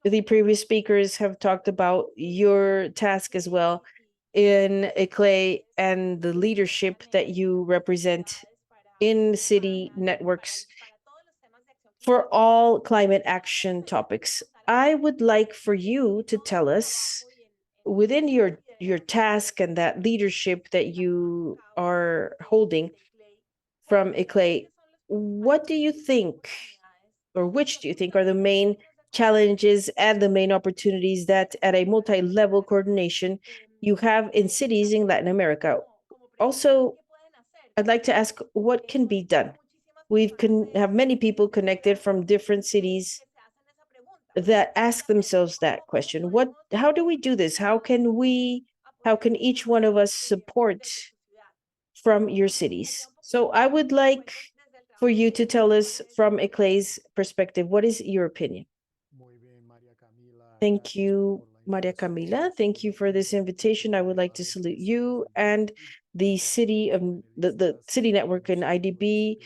Speaker 2: the previous speakers have talked about your task as well in CLAY and the leadership that you represent in city networks for all climate action topics. I would like for you to tell us, within your task and that leadership that you are holding from CLAY, what do you think, or which do you think are the main challenges and the main opportunities that at a multi-level coordination you have in cities in Latin America? Also, I'd like to ask what can be done. We have many people connected from different cities that ask themselves that question. How do we do this? How can each one of us support from your cities? So I would like for you to tell us from a Clay's perspective, what is your opinion? Thank you, Maria Camila. Thank you for this invitation. I would like to salute you and the city of the city network in IDB,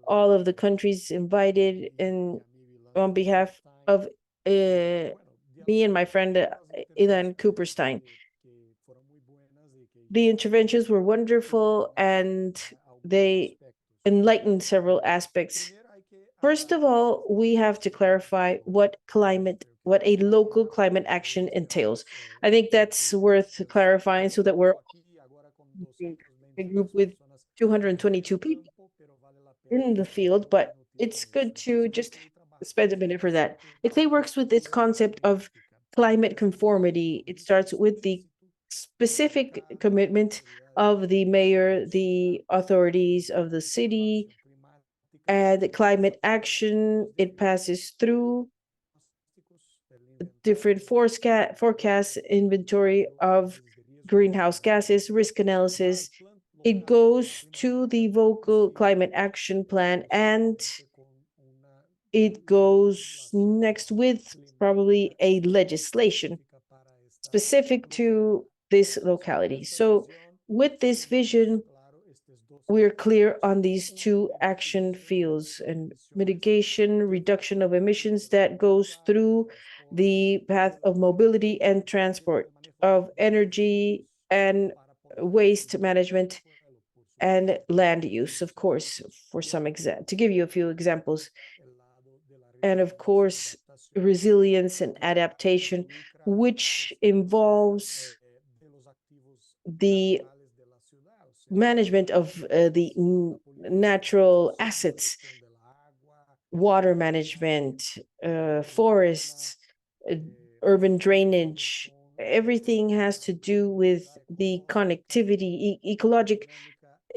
Speaker 2: all of the countries invited, and on behalf of me and my friend Ilan Cooperstein. The interventions were wonderful and they enlightened several aspects. First of all, we have to clarify what a local climate action entails. I think that's worth clarifying so that we're a group with 222 people in the field, but it's good to just spend a minute for that. Iclay works with this concept of climate conformity. It starts with the specific commitment of the mayor, the authorities of the city, and climate action. It passes through different forecasts, inventory of greenhouse gases, risk analysis. It goes to the vocal climate action plan, and it goes next with probably a legislation specific to this locality. So with this vision, we're clear on these two action fields and mitigation, reduction of emissions that goes through the path of mobility and transport, of energy and waste management and land use, of course, to give you a few examples. And of course, resilience and adaptation, which involves the management of the natural assets, water management, forests, urban drainage. Everything has to do with the connectivity, ecologic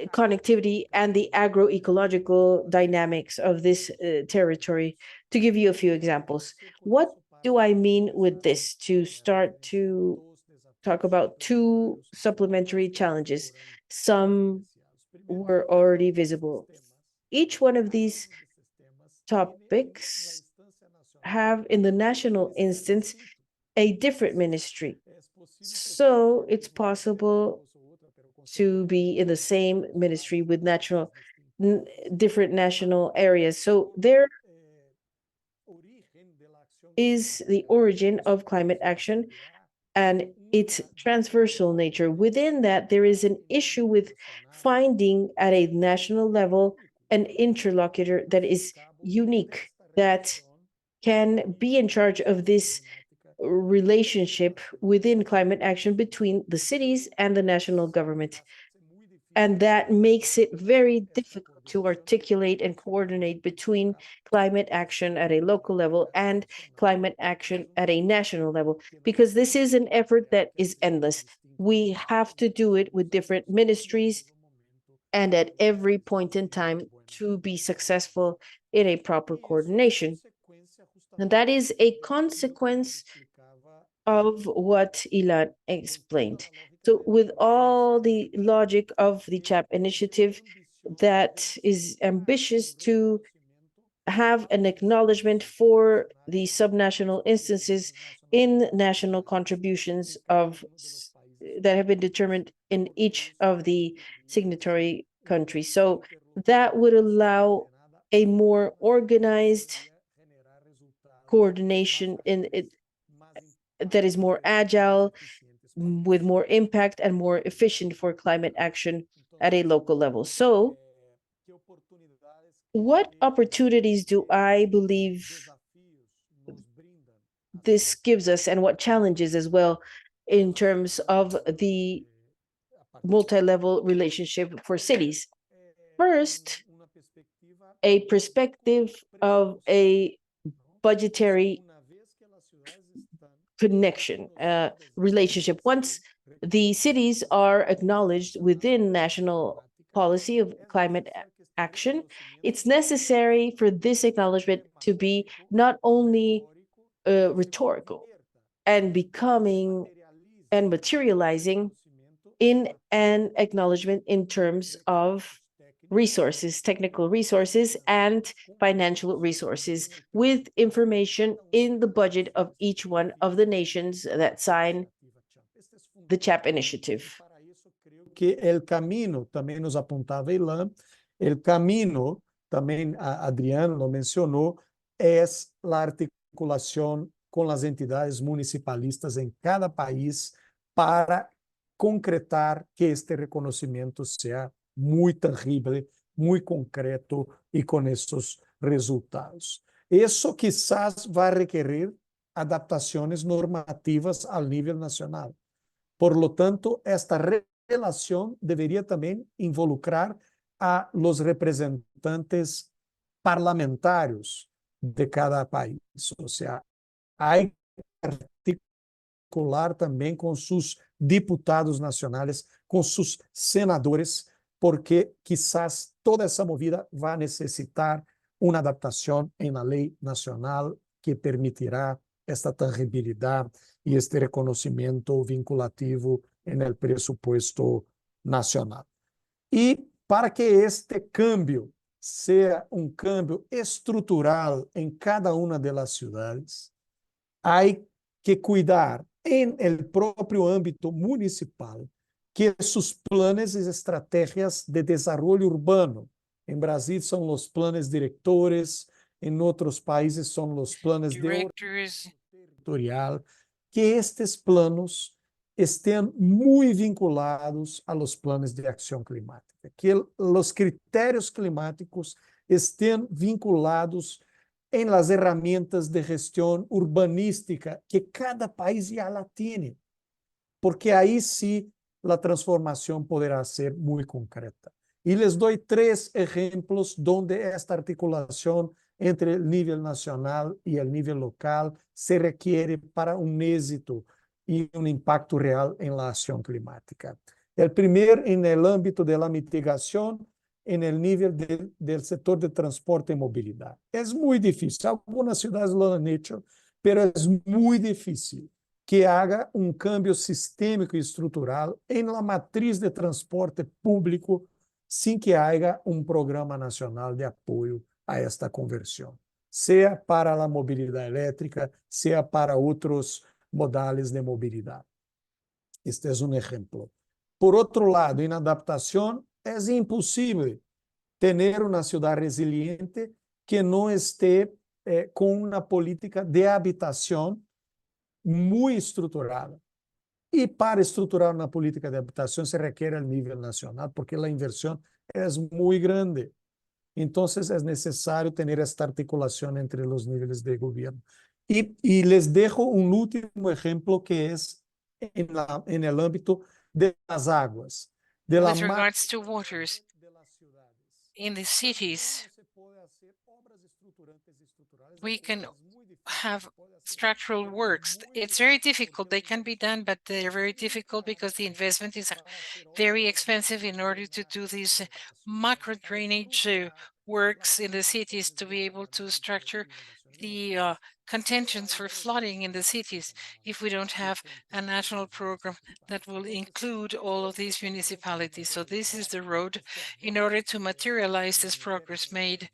Speaker 2: connectivity, and the agroecological dynamics of this territory. To give you a few examples, what do I mean with this? To start to talk about two supplementary challenges. Some were already visible. Each one of these topics have, in the national instance, a different ministry. So it's possible to be in the same ministry with different national areas. So there is the origin of climate action and its transversal nature. Within that, there is an issue with finding at a national level an interlocutor that is unique, that can be in charge of this relationship within climate action between the cities and the national government. And that makes it very difficult to articulate and coordinate between climate action at a local level and climate action at a national level, because this is an effort that is endless. We have to do it with different ministries and at every point in time to be successful in a proper coordination. And that is a consequence of what Ilan explained. So with all the logic of the CHAP initiative that is ambitious to have an acknowledgement for the subnational instances in national contributions that have been determined in each of the signatory countries. So that would allow a more organized coordination in it that is more agile, with more impact and more efficient for climate action at a local level. So what opportunities do I believe this gives us, and what challenges as well, in terms of the multi-level relationship for cities? First, a perspective of a budgetary connection, relationship. Once the cities are acknowledged within national policy of climate action, it's necessary for this acknowledgement to be not only rhetorical and becoming and materializing in an acknowledgement in terms of resources, technical resources, and financial resources, with information in the budget of each one of the nations that sign the CHAP initiative.
Speaker 4: Que el camino, também nos apontava Ilan, el camino, também Adriano lo mencionou, es la articulación con las entidades municipalistas en cada país para concretar que este reconocimiento sea muy tangible, muy concreto y con esos resultados. Eso quizás va a requerir adaptaciones normativas al nivel nacional. Por lo tanto, esta relación debería también involucrar a los representantes parlamentarios de cada país. O sea, hay que articular también con sus diputados nacionales, con sus senadores, porque quizás toda esa movida va a necesitar una adaptación en la ley nacional que permitirá esta tangibilidad y este reconocimiento vinculativo en el presupuesto nacional. Y para que este cambio sea un cambio estructural en cada una de las ciudades, hay que cuidar en el propio ámbito municipal que sus planes y estrategias de desarrollo urbano, en Brasil son los planes directores, en otros países son los planes
Speaker 3: Directors,
Speaker 4: territorial, que estes planos estén muy vinculados a los planes de acción climática, que los criterios climáticos estén vinculados en las herramientas de gestión urbanística que cada país ya la tiene, porque ahí sí la transformación podrá ser muy concreta. Y les doy 3 ejemplos donde esta articulación entre el nivel nacional y el nivel local se requiere para un éxito y un impacto real en la acción climática. El primero, en el ámbito de la mitigación, en el nivel del sector de transporte y movilidad. Es muy difícil, algunas ciudades lo han hecho, pero es muy difícil que haga un cambio sistémico y estructural en la matriz de transporte público sin que haya un programa nacional de apoyo a esta conversión, sea para la movilidad eléctrica, sea para otros modales de movilidad. Este es un ejemplo. Por otro lado, en adaptación, es imposible tener una ciudad resiliente que no esté con una política de habitación muy estruturada. Y para estruturar una política de habitación se requiere el nivel nacional, porque la inversión es muy grande. Entonces es necesario tener esta articulación entre los niveles de gobierno. Y les dejo un último ejemplo que es en el ámbito de las aguas. De
Speaker 3: with regards to waters in the cities, we can have structural works. It's very difficult. They can be done, but they're very difficult because the investment is very expensive in order to do these macro drainage works in the cities to be able to structure the contentions for flooding in the cities if we don't have a national program that will include all of these municipalities. So this is the road in order to materialize this progress made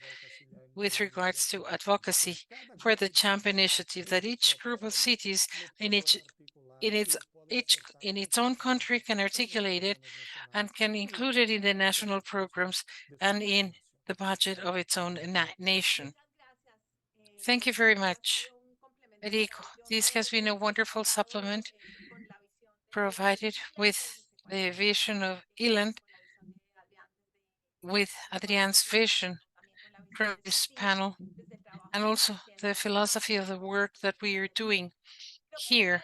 Speaker 3: with regards to advocacy for the CHAMP initiative, that each group of cities in its own country can articulate it and can include it in the national programs and in the budget of its own nation. Thank you very much, Rico. This has been a wonderful supplement provided with the vision of Ilan, with Adrian's vision from this panel, and also the philosophy of the work that we are doing here.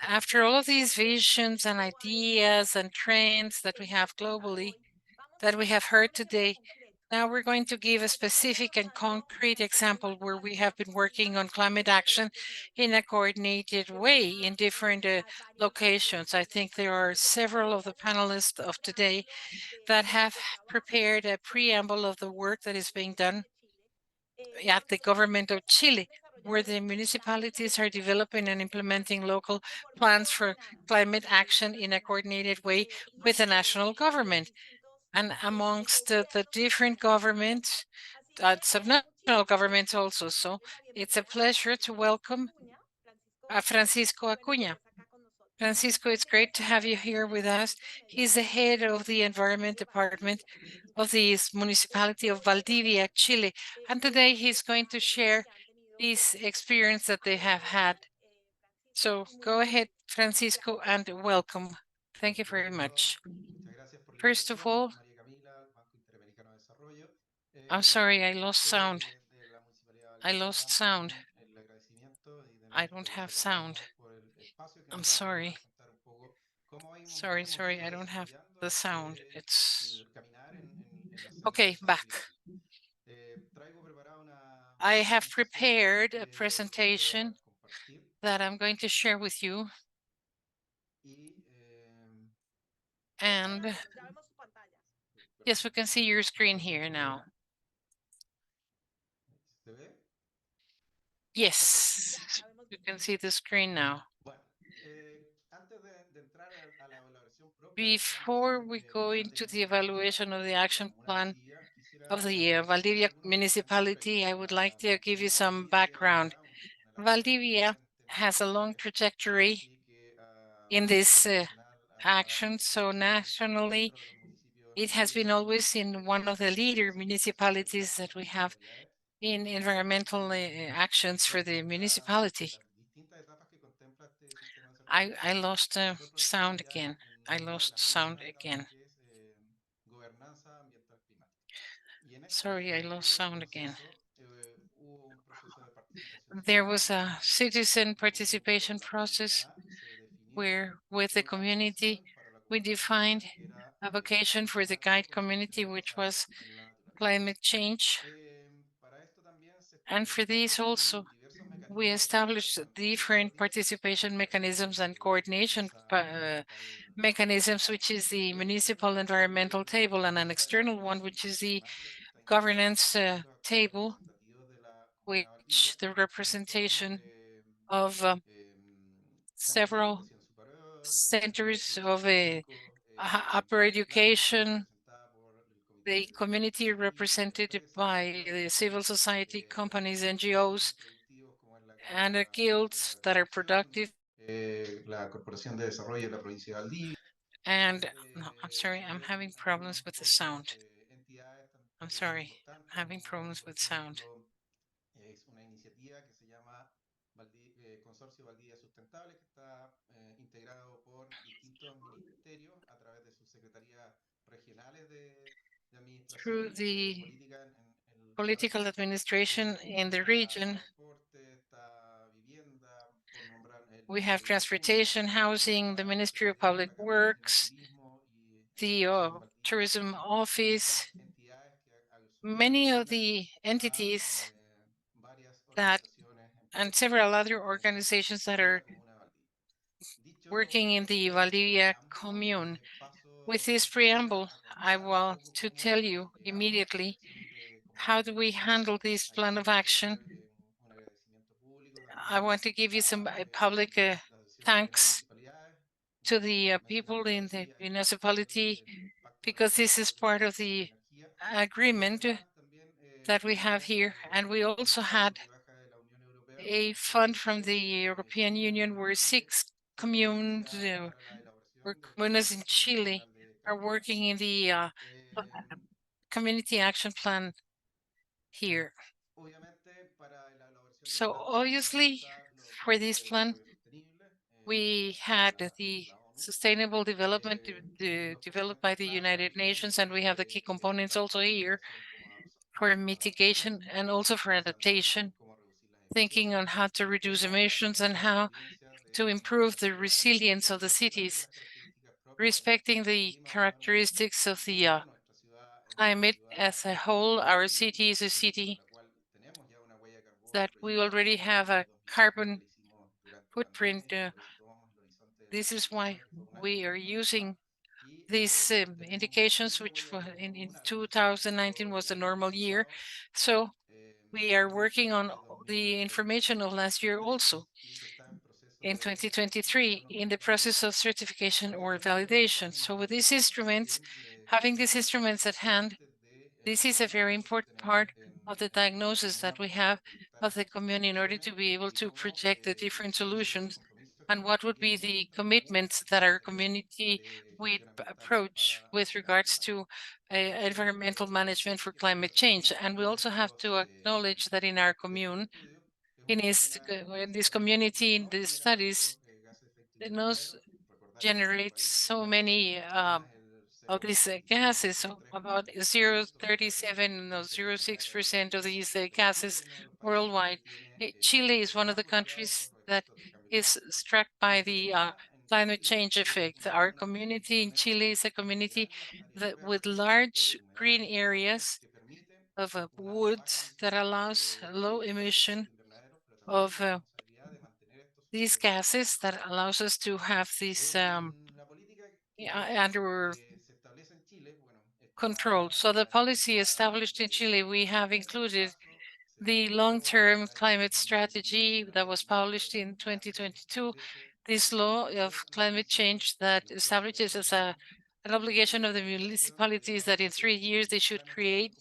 Speaker 3: After all of these visions and ideas and trends that we have globally, that we have heard today, now we're going to give a specific and concrete example where we have been working on climate action in a coordinated way in different locations. I think there are several of the panelists of today that have prepared a preamble of the work that is being done at the government of Chile. where the municipalities are developing and implementing local plans for climate action in a coordinated way with the national government and amongst the different governments, subnational governments also. So it's a pleasure to welcome Francisco Acuña. Francisco, it's great to have you here with us. He's the head of the Environment Department of the municipality of Valdivia, Chile. And today he's going to share this experience that they have had. So go ahead, Francisco, and welcome. Thank you very much. First of all, I'm sorry, I lost sound. I lost sound. I don't have sound. I'm sorry. Sorry, I don't have the sound. It's okay, back. I have prepared a presentation that I'm going to share with you. And yes, we can see your screen here now. Yes, you can see the screen now. Before we go into the evaluation of the action plan of the Valdivia municipality, I would like to give you some background. Valdivia has a long trajectory in this action. So nationally, it has been always in one of the leader municipalities that we have in environmental actions for the municipality. I lost sound again. I lost sound again. Sorry, I lost sound again. There was a citizen participation process where with the community, we defined a vocation for the guide community, which was climate change. And for this also, we established different participation mechanisms and coordination mechanisms, which is the municipal environmental table, and an external one, which is the governance table, which the representation of several centers of upper education, the community represented by the civil society, companies, NGOs, and the guilds that are productive. And no, I'm sorry, I'm having problems with the sound. I'm sorry, I'm having problems with sound.
Speaker 5: Consorcio Valdivia Sustentable, que está integrado por distintos ministerios a través de sus secretarías regionales de
Speaker 3: Through
Speaker 5: administración
Speaker 3: the
Speaker 5: política en la
Speaker 3: political
Speaker 5: región.
Speaker 3: administration in the region,
Speaker 5: Transporte, está vivienda, por nombrar el
Speaker 3: we have
Speaker 5: Ministerio de Agricultura,
Speaker 3: transportation, housing, the Ministry of Public Works, the tourism office, many of the entities that and several other organizations that are working in the Valdivia commune. With this preamble, I want to tell you immediately how do we handle this plan of action. I want to give you some public thanks to the people in the municipality, because this is part of the agreement that we have here. And we also had a fund from the European Union where 6 communes or comunas in Chile are working in the community action plan here. So obviously, for this plan, we had the sustainable development developed by the United Nations, and we have the key components also here for mitigation and also for adaptation, thinking on how to reduce emissions and how to improve the resilience of the cities, respecting the characteristics of the climate as a whole. Our city is a city that we already have a carbon footprint. This is why we are using these indications, which in 2019 was a normal year. So we are working on the information of last year also in 2023 in the process of certification or validation. So with these instruments, having these instruments at hand, this is a very important part of the diagnosis that we have of the community in order to be able to project the different solutions and what would be the commitments that our community would approach with regards to environmental management for climate change. And we also have to acknowledge that in our commune, in this community, in these studies, it knows generates so many of these gases, so about 0.37 or 0.6% of these gases worldwide. Chile is one of the countries that is struck by the climate change effect. Our community in Chile is a community that with large green areas of woods that allows low emission of these gases that allows us to have this under control. So the policy established in Chile, we have included the long-term climate strategy that was published in 2022, this law of climate change that establishes as an obligation of the municipalities that in 3 years they should create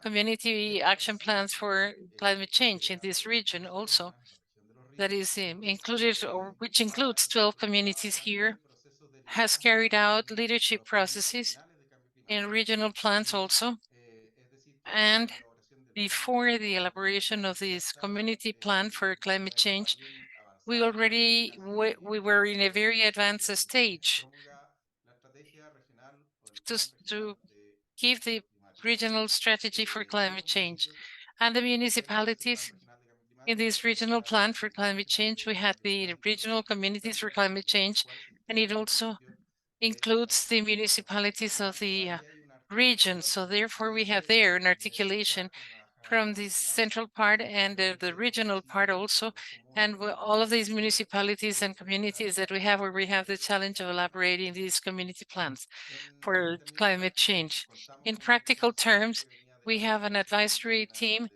Speaker 3: community action plans for climate change in this region also. That is included, or which includes 12 communities here, has carried out leadership processes in regional plans also. And before the elaboration of this community plan for climate change, we were in a very advanced stage to give the regional strategy for climate change. And the municipalities in this regional plan for climate change, we had the regional communities for climate change, and it also includes the municipalities of the region. So therefore, we have there an articulation from the central part and the regional part also, and all of these municipalities and communities that we have, where we have the challenge of elaborating these community plans for climate change. In practical terms, we have an advisory team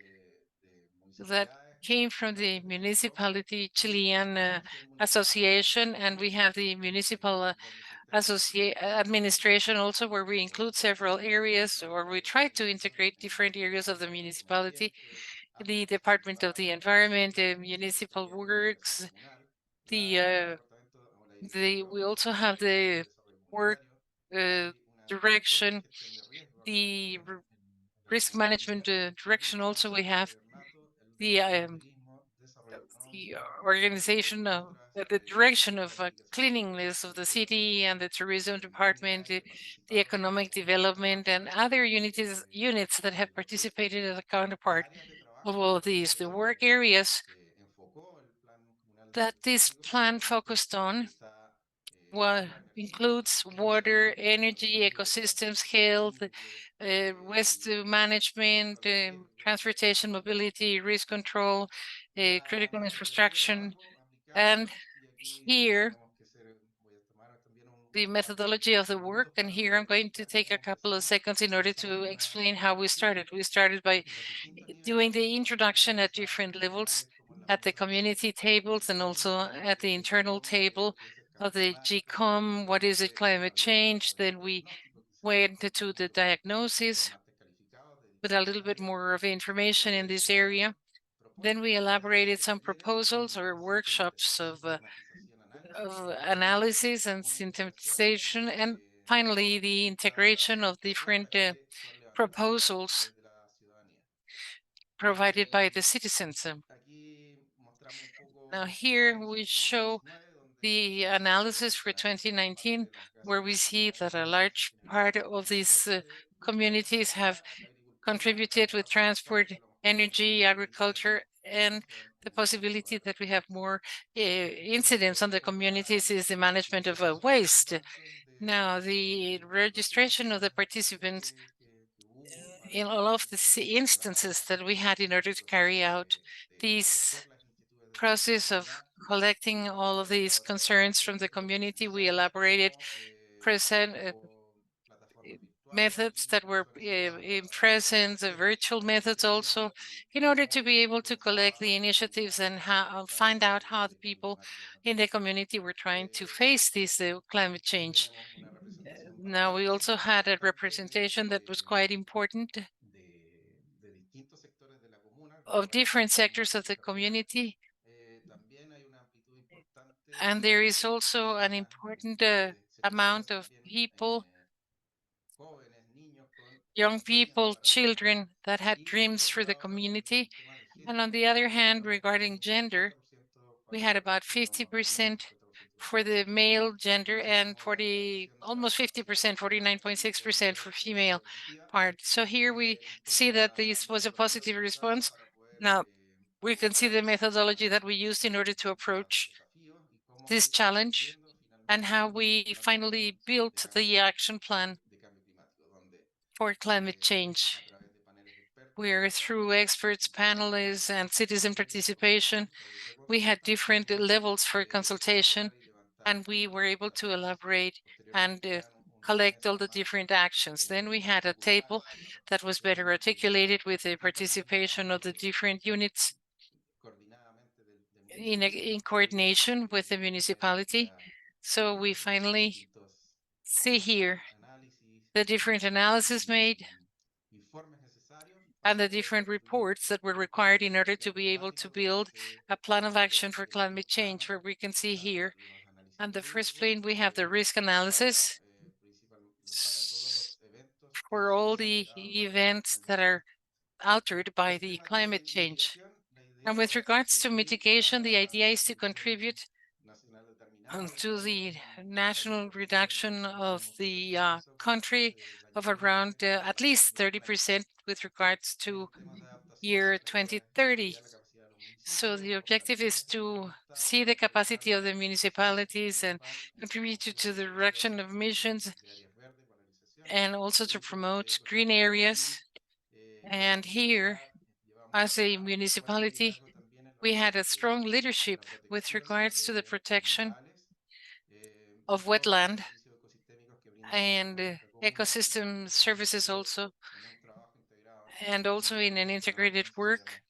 Speaker 3: that came from the municipality Chilean association, and we have the municipal administration also, where we include several areas, or we try to integrate different areas of the municipality, the Department of the Environment, the Municipal Works, we also have the work direction, the risk management direction. Also, we have the organization of the direction of cleanliness of the city and the tourism department, the economic development, and other units that have participated as a counterpart of all of these. The work areas that this plan focused on includes water, energy, ecosystems, health, waste management, transportation, mobility, risk control, critical infrastructure. And here, the methodology of the work, and here I'm going to take a couple of seconds in order to explain how we started. We started by doing the introduction at different levels, at the community tables and also at the internal table of the GCOM, what is it, climate change. Then we went to the diagnosis with a little bit more of information in this area. Then we elaborated some proposals or workshops of analysis and synthesization, and finally the integration of different proposals provided by the citizens. Now here we show the analysis for 2019, where we see that a large part of these communities have contributed with transport, energy, agriculture, and the possibility that we have more incidents on the communities is the management of waste. Now, the registration of the participants in all of the instances that we had in order to carry out this process of collecting all of these concerns from the community, we elaborated methods that were in present, the virtual methods also, in order to be able to collect the initiatives and find out how the people in the community were trying to face this climate change. Now, we also had a representation that was quite important of different sectors of the community. And there is also an important amount of people, young people, children that had dreams for the community. And on the other hand, regarding gender, we had about 50% for the male gender and almost 50%, 49.6% for female part. So here we see that this was a positive response. Now, we can see the methodology that we used in order to approach this challenge and how we finally built the action plan for climate change, where through experts, panelists, and citizen participation, we had different levels for consultation, and we were able to elaborate and collect all the different actions. Then we had a table that was better articulated with the participation of the different units in coordination with the municipality. So we finally see here the different analysis made and the different reports that were required in order to be able to build a plan of action for climate change, where we can see here. On the first plane, we have the risk analysis for all the events that are altered by the climate change. And with regards to mitigation, the idea is to contribute to the national reduction of the country of around at least 30% with regards to year 2030. So the objective is to see the capacity of the municipalities and contribute to the reduction of emissions and also to promote green areas. And here, as a municipality, we had a strong leadership with regards to the protection of wetland and ecosystem services also, and also in an integrated work.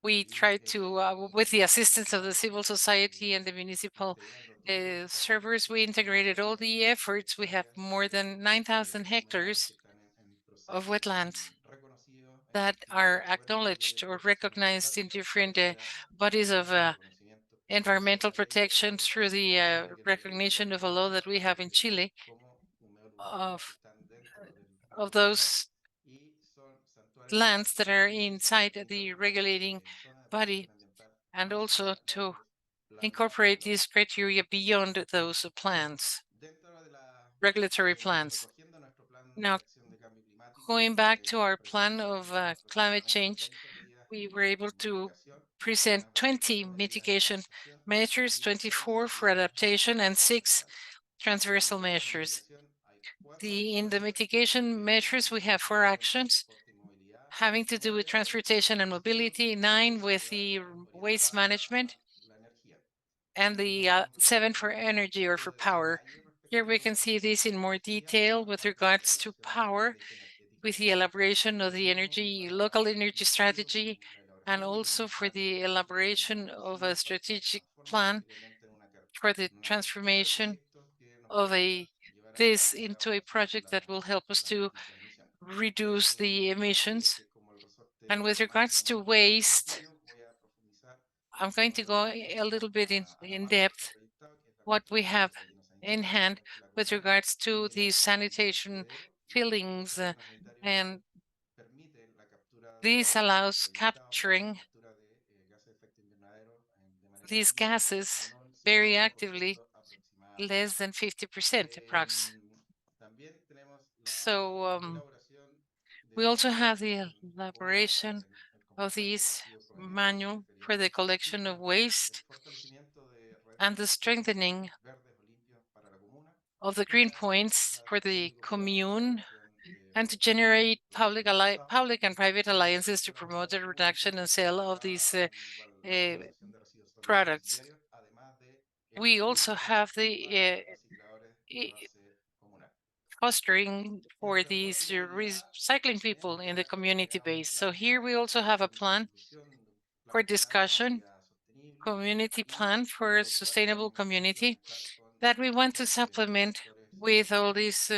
Speaker 3: We tried to, with the assistance of the civil society and the municipal servers, we integrated all the efforts. We have more than 9,000 hectares of wetlands that are acknowledged or recognized in different bodies of environmental protection through the recognition of a law that we have in Chile of those lands that are inside the regulating body, and also to incorporate these criteria beyond those plans, regulatory plans. Now, going back to our plan of climate change, we were able to present 20 mitigation measures, 24 for adaptation, and 6 transversal measures. In the mitigation measures, we have 4 actions having to do with transportation and mobility, 9 with the waste management, and the 7 for energy or for power. Here we can see this in more detail with regards to power, with the elaboration of the local energy strategy, and also for the elaboration of a strategic plan for the transformation of this into a project that will help us to reduce the emissions. And with regards to waste, I'm going to go a little bit in depth what we have in hand with regards to the sanitation fillings, and this allows capturing these gases very actively, less than 50% approx. So we also have the elaboration of this manual for the collection of waste and the strengthening of the green points for the commune, and to generate public and private alliances to promote the reduction and sale of these products. We also have the fostering for these recycling people in the community base. So here we also have a plan for discussion, community plan for a sustainable community that we want to supplement with all these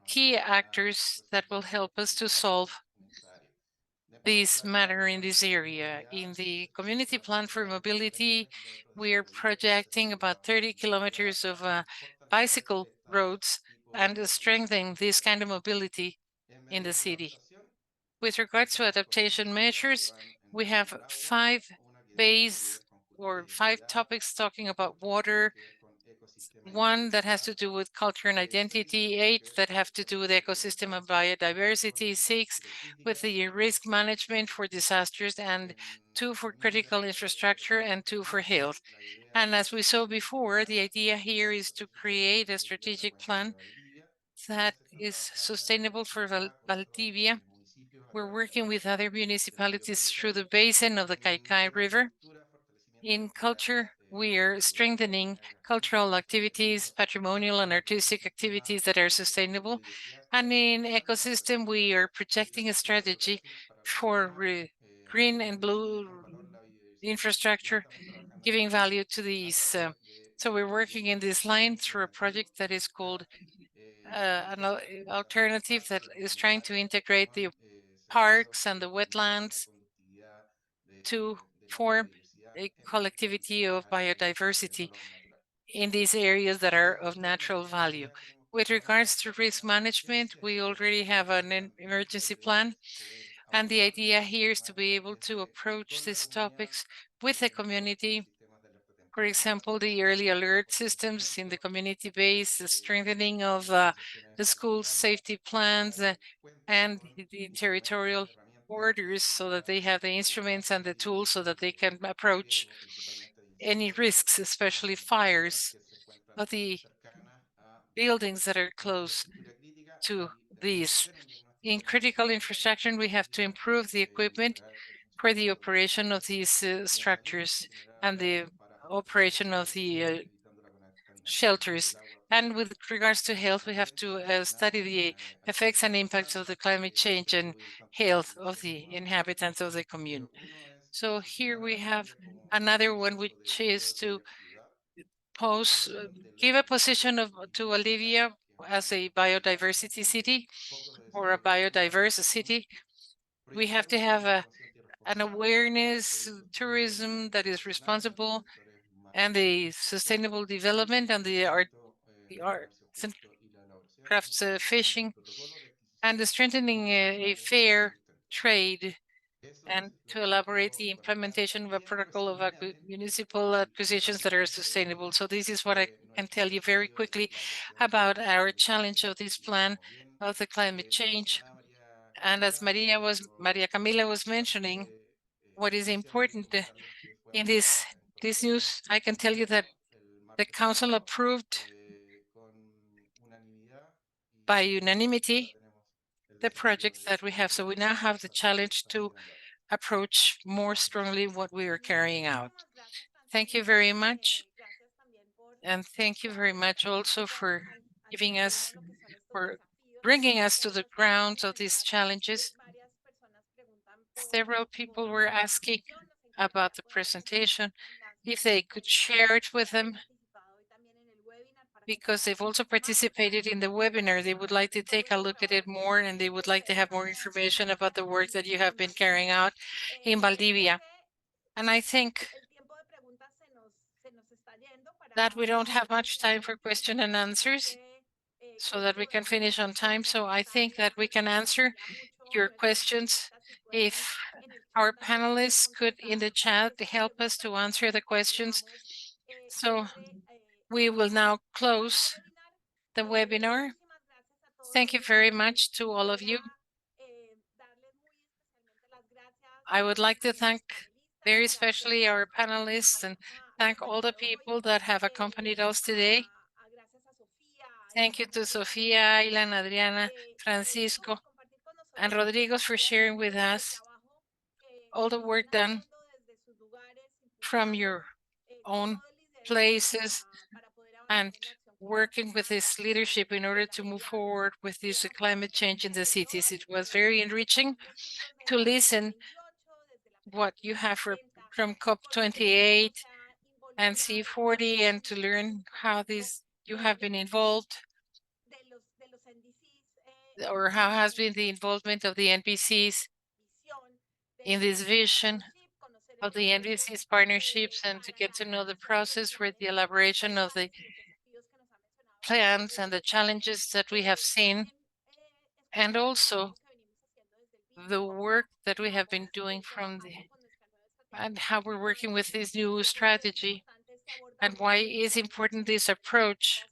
Speaker 3: key actors that will help us to solve this matter in this area. In the community plan for mobility, we are projecting about 30 kilometers of bicycle roads and strengthening this kind of mobility in the city. With regards to adaptation measures, we have 5 bays or 5 topics talking about water, 1 that has to do with culture and identity, 8 that have to do with ecosystem and biodiversity, 6 with the risk management for disasters, and 2 for critical infrastructure, and 2 for health. And as we saw before, the idea here is to create a strategic plan that is sustainable for Valdivia. We're working with other municipalities through the basin of the Caicai River. In culture, we are strengthening cultural activities, patrimonial and artistic activities that are sustainable. And in ecosystem, we are projecting a strategy for green and blue infrastructure, giving value to these. So we're working in this line through a project that is called an alternative that is trying to integrate the parks and the wetlands to form a collectivity of biodiversity in these areas that are of natural value. With regards to risk management, we already have an emergency plan. And the idea here is to be able to approach these topics with the community. For example, the early alert systems in the community base, the strengthening of the school safety plans, and the territorial borders so that they have the instruments and the tools so that they can approach any risks, especially fires of the buildings that are close to these. In critical infrastructure, we have to improve the equipment for the operation of these structures and the operation of the shelters. And with regards to health, we have to study the effects and impacts of the climate change and health of the inhabitants of the commune. So here we have another one, which is to give a position to Bolivia as a biodiversity city or a biodiverse city. We have to have an awareness tourism that is responsible and the sustainable development and the arts and crafts fishing and the strengthening a fair trade and to elaborate the implementation of a protocol of municipal acquisitions that are sustainable. So this is what I can tell you very quickly about our challenge of this plan of the climate change. And as Maria Camila was mentioning, what is important in this news, I can tell you that the council approved by unanimity the project that we have. So we now have the challenge to approach more strongly what we are carrying out. Thank you very much. And thank you very much also for giving us, for bringing us to the ground of these challenges. Several people were asking about the presentation, if they could share it with them, because they've also participated in the webinar. They would like to take a look at it more and they would like to have more information about the work that you have been carrying out in Valdivia. And I think that we don't have much time for question and answers so that we can finish on time. So I think that we can answer your questions if our panelists could in the chat help us to answer the questions. So we will now close the webinar. Thank you very much to all of you. I would like to thank very especially our panelists and thank all the people that have accompanied us today. Thank you to Sofia, Ilan, Adriana, Francisco, and Rodrigo for sharing with us all the work done from your own places and working with this leadership in order to move forward with this climate change in the cities. It was very enriching to listen what you have from COP28 and C40 and to learn how you have been involved or how has been the involvement of the NBCs in this vision of the NBC's partnerships and to get to know the process for the elaboration of the plans and the challenges that we have seen, and also the work that we have been doing and how we're working with this new strategy and why is important this approach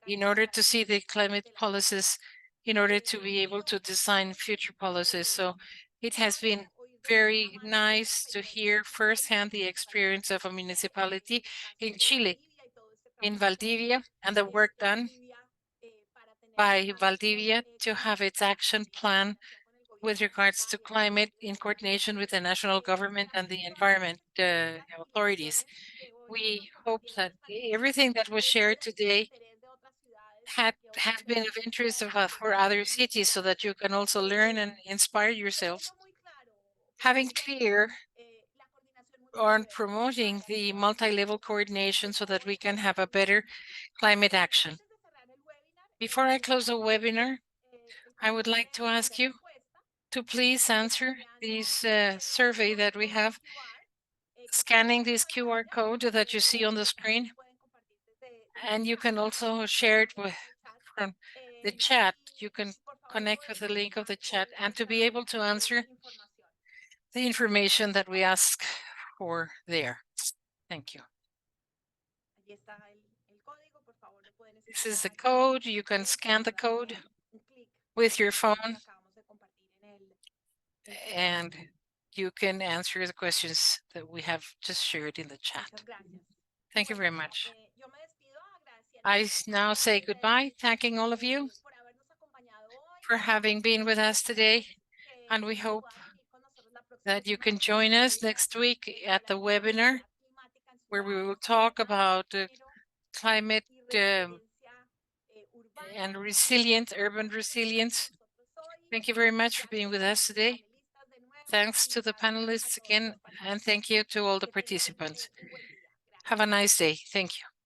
Speaker 3: in order to see the climate policies, in order to be able to design future policies. So it has been very nice to hear firsthand the experience of a municipality in Chile, in Valdivia, and the work done by Valdivia to have its action plan with regards to climate in coordination with the national government and the environment authorities. We hope that everything that was shared today have been of interest for other cities so that you can also learn and inspire yourselves. Having clear on promoting the multi-level coordination so that we can have a better climate action. Before I close the webinar, I would like to ask you to please answer this survey that we have, scanning this QR code that you see on the screen. And you can also share it from the chat. You can connect with the link of the chat and to be able to answer the information that we ask for there. Thank you. This is the code. You can scan the code with your phone and you can answer the questions that we have just shared in the chat. Thank you very much. I now say goodbye, thanking all of you for having been with us today. And we hope that you can join us next week at the webinar where we will talk about climate and urban resilience. Thank you very much for being with us today. Thanks to the panelists again, and thank you to all the participants. Have a nice day. Thank you.